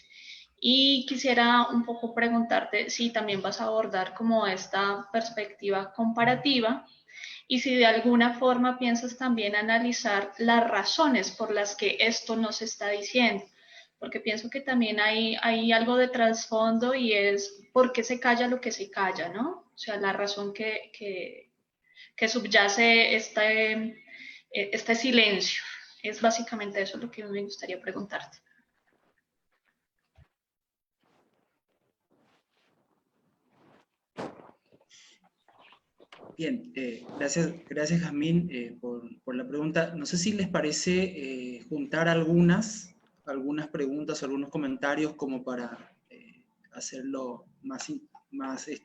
Y quisiera un poco preguntarte si también vas a abordar como esta perspectiva comparativa y si de alguna forma piensas también analizar las razones por las que esto no se está diciendo, porque pienso que también hay algo de trasfondo y es por qué se calla lo que se calla, ¿no? O sea, la razón que subyace este silencio. Es básicamente eso lo que me gustaría preguntarte. Bien, gracias Jazmín por la pregunta. No sé si les parece juntar algunas preguntas o algunos comentarios como para hacerlo más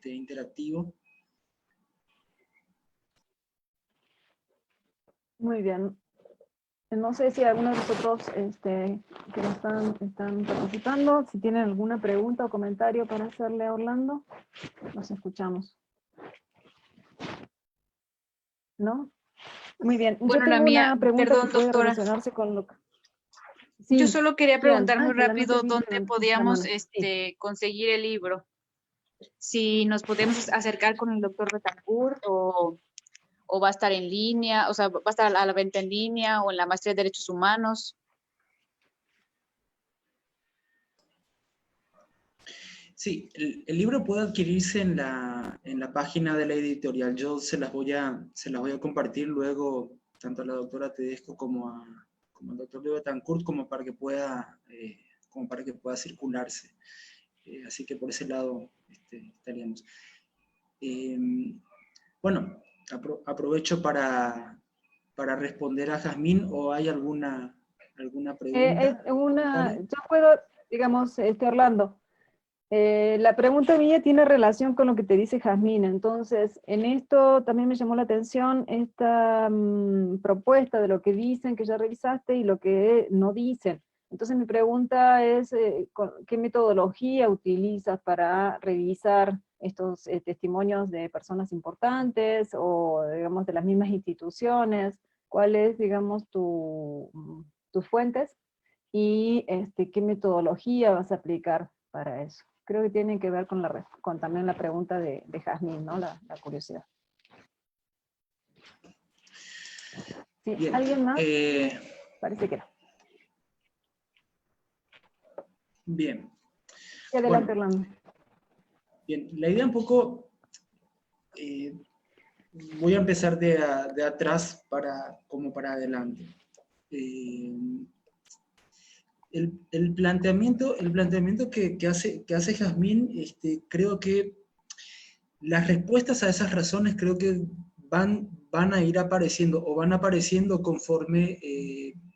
interactivo. Muy bien. No sé si algunos de vosotros que están participando, si tienen alguna pregunta o comentario para hacerle a Orlando, los escuchamos. ¿No? Muy bien. Bueno, yo tengo una pregunta, perdón, que puede doctora, relacionarse con lo que... Sí, yo solo quería preguntar muy rápido adelante, dónde podíamos sí. conseguir el libro. Si nos podemos acercar con el doctor Betancourt o va a estar en línea, o sea, va a estar a la venta en línea o en la maestría de Derechos Humanos. Sí, el libro puede adquirirse en la página de la editorial. Yo se las voy a compartir luego, tanto a la doctora Tedesco como al doctor Betancourt, como para que pueda circularse. Así que por ese lado estaríamos. Bueno, aprovecho para responder a Jazmín, ¿o hay alguna pregunta? Yo puedo, digamos, Orlando, la pregunta mía tiene relación con lo que te dice Jazmín. Entonces, en esto también me llamó la atención esta propuesta de lo que dicen que ya revisaste y lo que no dicen. Entonces mi pregunta es, ¿qué metodología utilizas para revisar estos testimonios de personas importantes o, digamos, de las mismas instituciones? ¿Cuáles, digamos, tus fuentes? Y qué metodología vas a aplicar para eso. Creo que tiene que ver con también la pregunta de Jazmín, ¿no? La curiosidad. ¿Sí? Bien. ¿Alguien más? Parece que no. Bien. Sí, adelante, Bueno, Orlando. Bien, la idea un poco, voy a empezar de atrás como para adelante. El planteamiento que hace Jazmín, creo que las respuestas a esas razones creo que van a ir apareciendo o van apareciendo conforme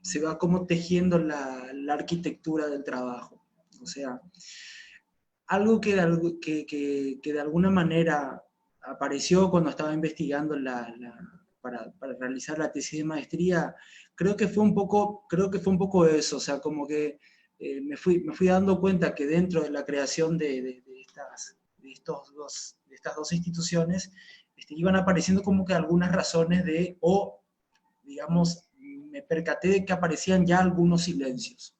se va como tejiendo la arquitectura del trabajo. O sea, algo que de alguna manera apareció cuando estaba investigando para realizar la tesis de maestría, creo que fue un poco eso, o sea, como que me fui dando cuenta que dentro de la creación de estas dos instituciones, iban apareciendo como que algunas razones digamos, me percaté de que aparecían ya algunos silencios.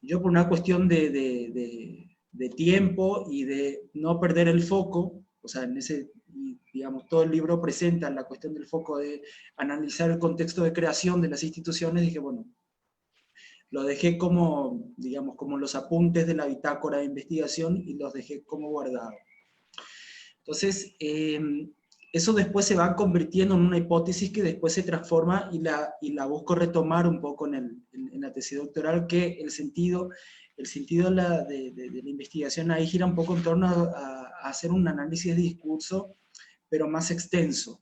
yo por una cuestión de tiempo y de no perder el foco, o sea, digamos, todo el libro presenta la cuestión del foco de analizar el contexto de creación de las instituciones, dije, bueno, lo dejé como, digamos, como los apuntes de la bitácora de investigación y los dejé como guardados. Entonces, eso después se va convirtiendo en una hipótesis que después se transforma y la busco retomar un poco en la tesis doctoral, que el sentido de la investigación ahí gira un poco en torno a hacer un análisis de discurso, pero más extenso.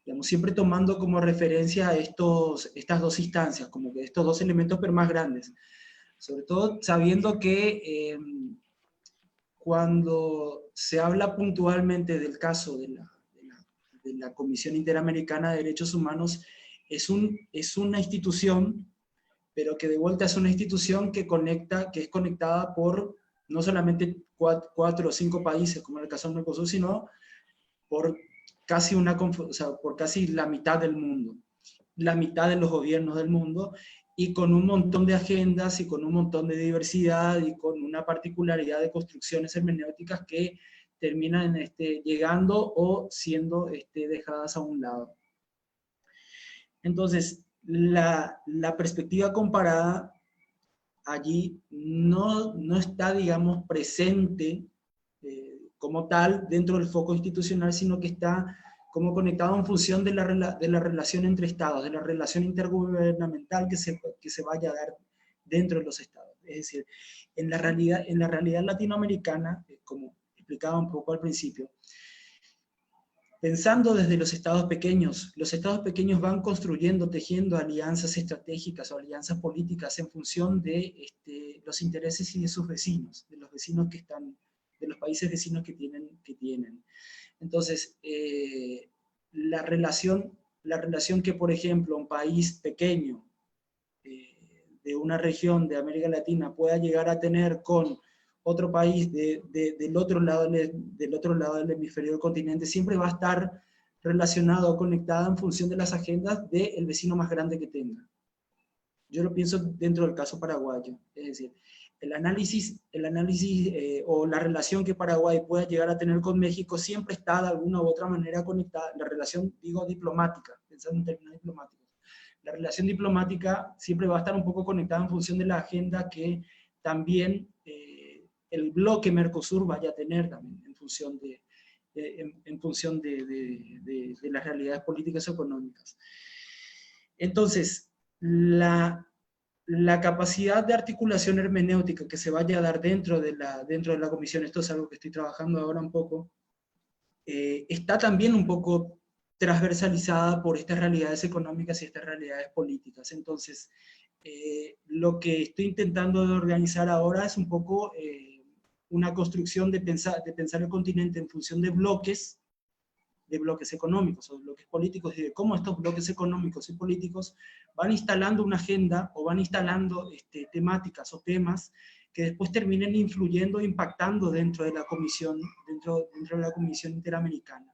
Digamos, siempre tomando como referencia estas dos instancias, como que estos dos elementos, pero más grandes. Sobre todo sabiendo que cuando se habla puntualmente del caso de la Comisión Interamericana de Derechos Humanos, es una institución, pero que de vuelta es una institución que es conectada por no solamente 4 o 5 países, como en el caso del Mercosur, sino por por casi la mitad del mundo, la mitad de los gobiernos del mundo, y con un montón de agendas y con un montón de diversidad y con una particularidad de construcciones hermenéuticas que terminan llegando o siendo dejadas a un lado. Entonces, la perspectiva comparada allí no está, digamos, presente como tal dentro del foco institucional, sino que está como conectado en función de la relación entre estados, de la relación intergubernamental que se vaya a dar dentro de los estados. Es decir, en la realidad latinoamericana, como explicaba un poco al principio, pensando desde los estados pequeños van construyendo, tejiendo alianzas estratégicas o alianzas políticas en función de los intereses y de sus vecinos, de los vecinos que están, de los países vecinos que tienen. Entonces, la relación que, por ejemplo, un país pequeño de una región de América Latina pueda llegar a tener con otro país del otro lado del hemisferio del continente, siempre va a estar relacionado o conectada en función de las agendas del vecino más grande que tenga. Yo lo pienso dentro del caso paraguayo, es decir, el análisis o la relación que Paraguay pueda llegar a tener con México siempre está de alguna u otra manera conectada, la relación, digo, diplomática, pensando en términos diplomáticos. La relación diplomática siempre va a estar un poco conectada en función de la agenda que también el bloque Mercosur vaya a tener también, en función de las realidades políticas y económicas. Entonces, la capacidad de articulación hermenéutica que se vaya a dar dentro de la comisión, esto es algo que estoy trabajando ahora un poco, está también un poco transversalizada por estas realidades económicas y estas realidades políticas. Entonces, lo que estoy intentando de organizar ahora es un poco una construcción de pensar el continente en función de bloques económicos o bloques políticos, y de cómo estos bloques económicos y políticos van instalando una agenda o van instalando temáticas o temas que después terminen influyendo, impactando dentro de la comisión, dentro de la Comisión Interamericana.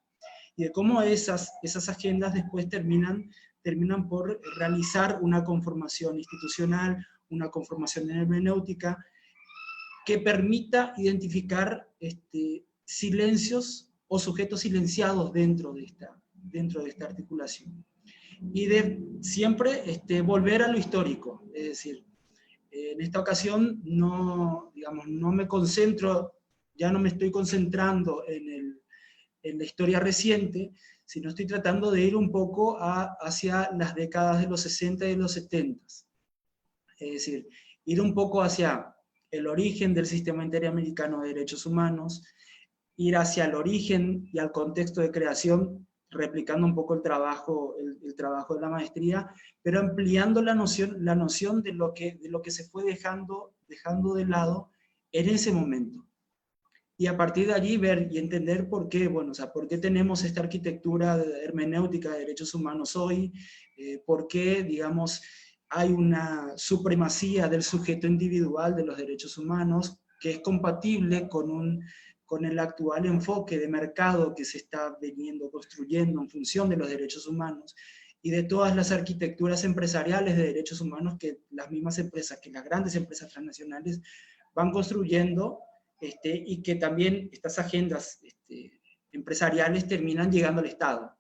Y de cómo esas agendas después terminan por realizar una conformación institucional, una conformación hermenéutica, que permita identificar silencios o sujetos silenciados dentro de esta articulación. Y de siempre volver a lo histórico, es decir, en esta ocasión no me concentro, ya no me estoy concentrando en la historia reciente, sino estoy tratando de ir un poco hacia las décadas de los 60 y de los 70. Es decir, ir un poco hacia el origen del sistema interamericano de derechos humanos, ir hacia el origen y al contexto de creación, replicando un poco el trabajo de la maestría, pero ampliando la noción de lo que se fue dejando de lado en ese momento. Y a partir de allí ver y entender por qué, por qué tenemos esta arquitectura hermenéutica de derechos humanos hoy, por qué, digamos, hay una supremacía del sujeto individual de los derechos humanos que es compatible con el actual enfoque de mercado que se está construyendo en función de los derechos humanos, y de todas las arquitecturas empresariales de derechos humanos que las mismas empresas, que las grandes empresas transnacionales van construyendo, y que también estas agendas empresariales terminan llegando al Estado.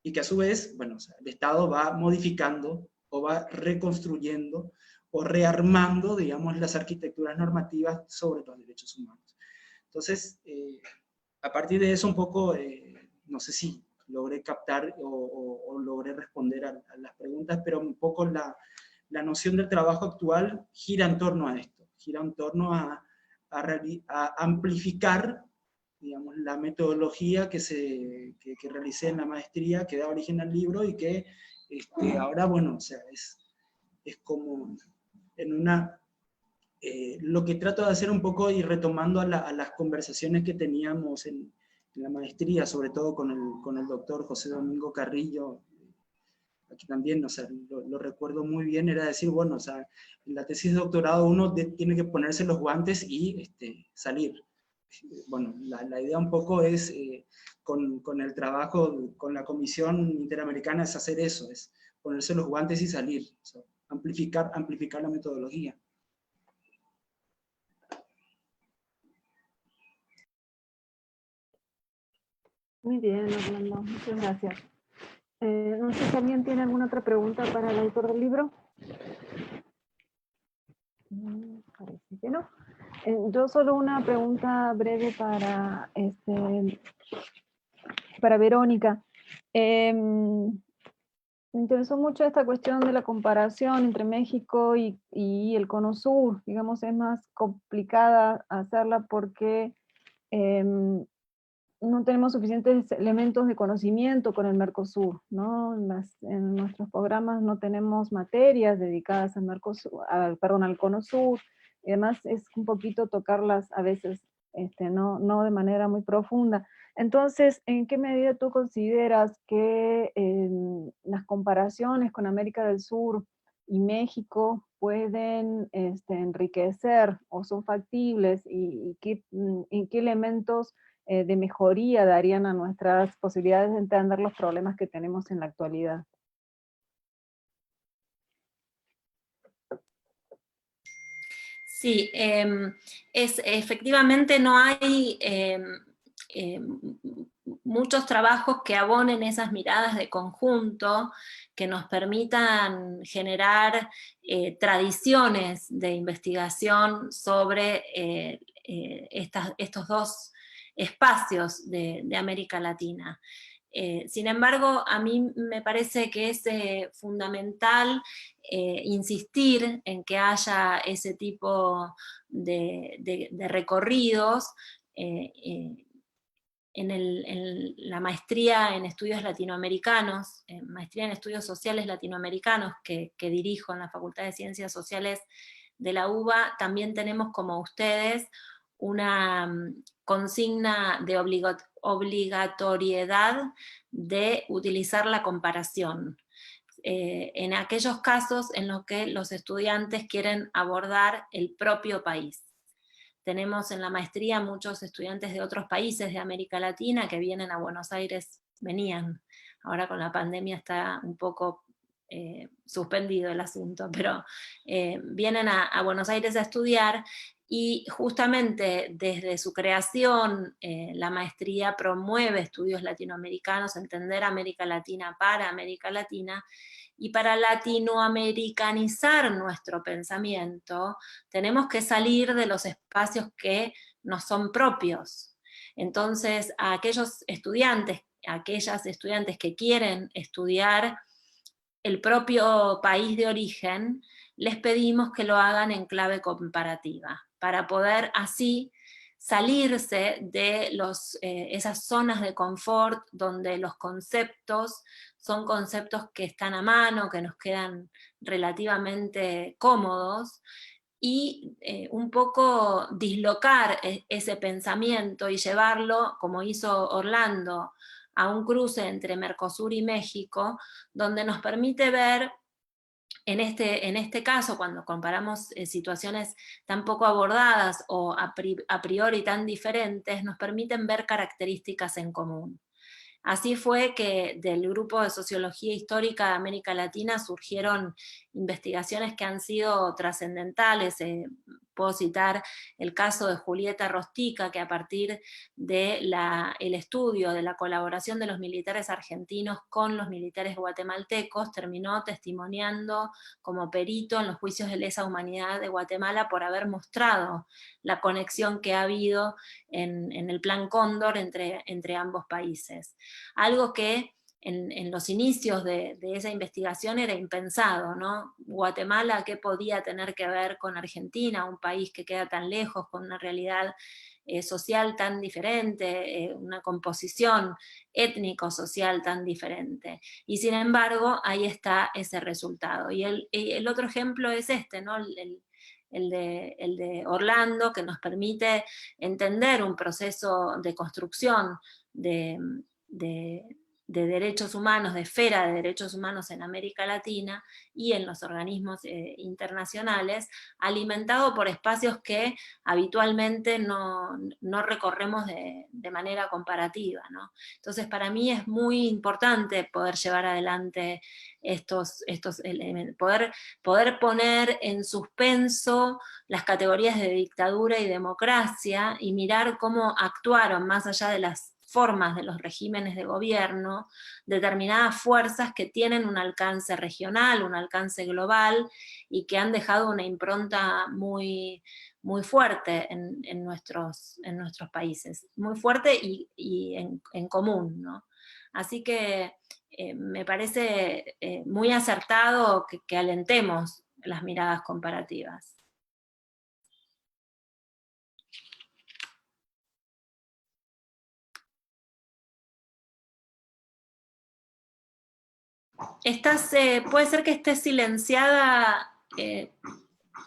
Y que a su vez, bueno, o sea, el Estado va modificando o va reconstruyendo o rearmando, digamos, las arquitecturas normativas sobre los derechos humanos. Entonces, a partir de eso un poco, no sé si logré captar o logré responder a las preguntas, pero un poco la noción del trabajo actual gira en torno a esto, gira en torno a amplificar, digamos, la metodología que realicé en la maestría, que da origen al libro, y que ahora, bueno, o sea, es como en una... lo que trato de hacer un poco, y retomando a las conversaciones que teníamos en la maestría, sobre todo con el doctor José Domingo Carrillo, aquí también, o sea, lo recuerdo muy bien, era decir, bueno, o sea, en la tesis de doctorado uno tiene que ponerse los guantes y salir. Bueno, la idea un poco es, con el trabajo, con la Comisión Interamericana, es hacer eso, es ponerse los guantes y salir, o sea, amplificar la metodología. Muy bien, Orlando, muchas gracias. No sé si alguien tiene alguna otra pregunta para el autor del libro. Parece que no. Yo solo una pregunta breve para Verónica. Me interesó mucho esta cuestión de la comparación entre México y el Cono Sur. Digamos, es más complicada hacerla porque no tenemos suficientes elementos de conocimiento con el Mercosur, ¿no? En nuestros programas no tenemos materias dedicadas al Mercosur, al Cono Sur, y además es un poquito tocarlas a veces, no de manera muy profunda. Entonces, ¿en qué medida tú consideras que las comparaciones con América del Sur y México pueden enriquecer o son factibles, y en qué elementos de mejoría darían a nuestras posibilidades de entender los problemas que tenemos en la actualidad? Sí, efectivamente no hay muchos trabajos que abonen esas miradas de conjunto, que nos permitan generar tradiciones de investigación sobre estos dos espacios de América Latina. Sin embargo, a mí me parece que es fundamental insistir en que haya ese tipo de recorridos en la maestría en estudios latinoamericanos, maestría en estudios sociales latinoamericanos que dirijo en la Facultad de Ciencias Sociales de la UBA. También tenemos, como ustedes, una consigna de obligatoriedad de utilizar la comparación. En aquellos casos en los que los estudiantes quieren abordar el propio país. Tenemos en la maestría muchos estudiantes de otros países de América Latina que vienen a Buenos Aires, venían, ahora con la pandemia está un poco suspendido el asunto, pero vienen a Buenos Aires a estudiar, y justamente desde su creación la maestría promueve estudios latinoamericanos, entender América Latina para América Latina, y para latinoamericanizar nuestro pensamiento tenemos que salir de los espacios que nos son propios. Entonces, a aquellos estudiantes, a aquellas estudiantes que quieren estudiar el propio país de origen, les pedimos que lo hagan en clave comparativa, para poder así salirse de esas zonas de confort donde los conceptos son conceptos que están a mano, que nos quedan relativamente cómodos, y un poco dislocar ese pensamiento y llevarlo, como hizo Orlando, a un cruce entre Mercosur y México, donde nos permite ver, en este caso, cuando comparamos situaciones tan poco abordadas o a priori tan diferentes, nos permiten ver características en común. Así fue que del grupo de Sociología Histórica de América Latina surgieron investigaciones que han sido trascendentales. Puedo citar el caso de Julieta Rostica, que a partir del estudio de la colaboración de los militares argentinos con los militares guatemaltecos, terminó testimoniando como perito en los juicios de lesa humanidad de Guatemala por haber mostrado la conexión que ha habido en el Plan Cóndor entre ambos países. Algo que en los inicios de esa investigación era impensado, ¿no? Guatemala, ¿qué podía tener que ver con Argentina, un país que queda tan lejos, con una realidad social tan diferente, una composición étnico-social tan diferente? Y sin embargo, ahí está ese resultado. Y el otro ejemplo es este, ¿no? El de Orlando, que nos permite entender un proceso de construcción de derechos humanos, de esfera de derechos humanos en América Latina y en los organismos internacionales, alimentado por espacios que habitualmente no recorremos de manera comparativa, ¿no? Entonces, para mí es muy importante poder llevar adelante estos elementos, poder poner en suspenso las categorías de dictadura y democracia y mirar cómo actuaron más allá de las formas de los regímenes de gobierno, determinadas fuerzas que tienen un alcance regional, un alcance global, y que han dejado una impronta muy, muy fuerte en nuestros países, muy fuerte y en común, ¿no? Así que me parece muy acertado que alentemos las miradas comparativas. Puede ser que estés silenciada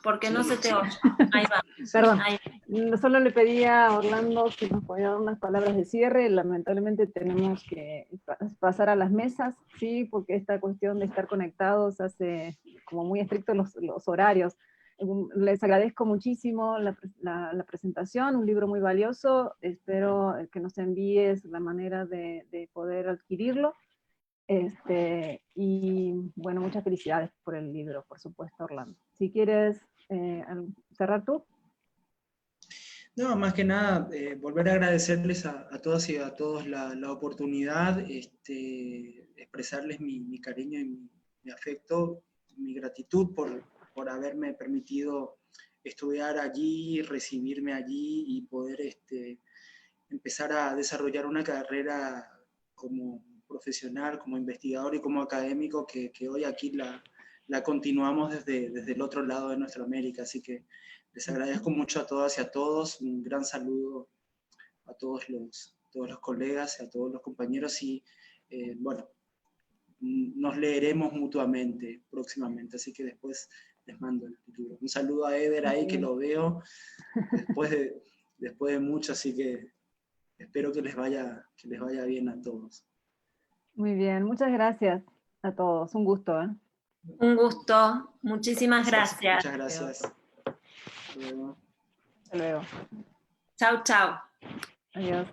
porque no se te oye. Ahí va. Perdón, Ahí. solo le pedía a Orlando si nos podía dar unas palabras de cierre. Lamentablemente tenemos que pasar a las mesas, sí, porque esta cuestión de estar conectados hace como muy estrictos los horarios. Les agradezco muchísimo la presentación, un libro muy valioso. Espero que nos envíes la manera de poder adquirirlo. Y bueno, muchas felicidades por el libro, por supuesto, Orlando. Si quieres cerrar tú. No, más que nada, volver a agradecerles a todas y a todos la oportunidad, expresarles mi cariño y mi afecto, mi gratitud por haberme permitido estudiar allí, recibirme allí y poder empezar a desarrollar una carrera como profesional, como investigador y como académico que hoy aquí la continuamos desde el otro lado de nuestra América. Así que les agradezco mucho a todas y a todos, un gran saludo a todos los colegas y a todos los compañeros y bueno, nos leeremos mutuamente próximamente, así que después les mando el libro. Un saludo a Eder ahí que lo veo después de mucho, así que espero que les vaya bien a todos. Muy bien, muchas gracias a todos, un gusto. Un gusto, muchísimas gracias. Muchas gracias. Hasta luego. Hasta luego. Chau, chau. Adiós.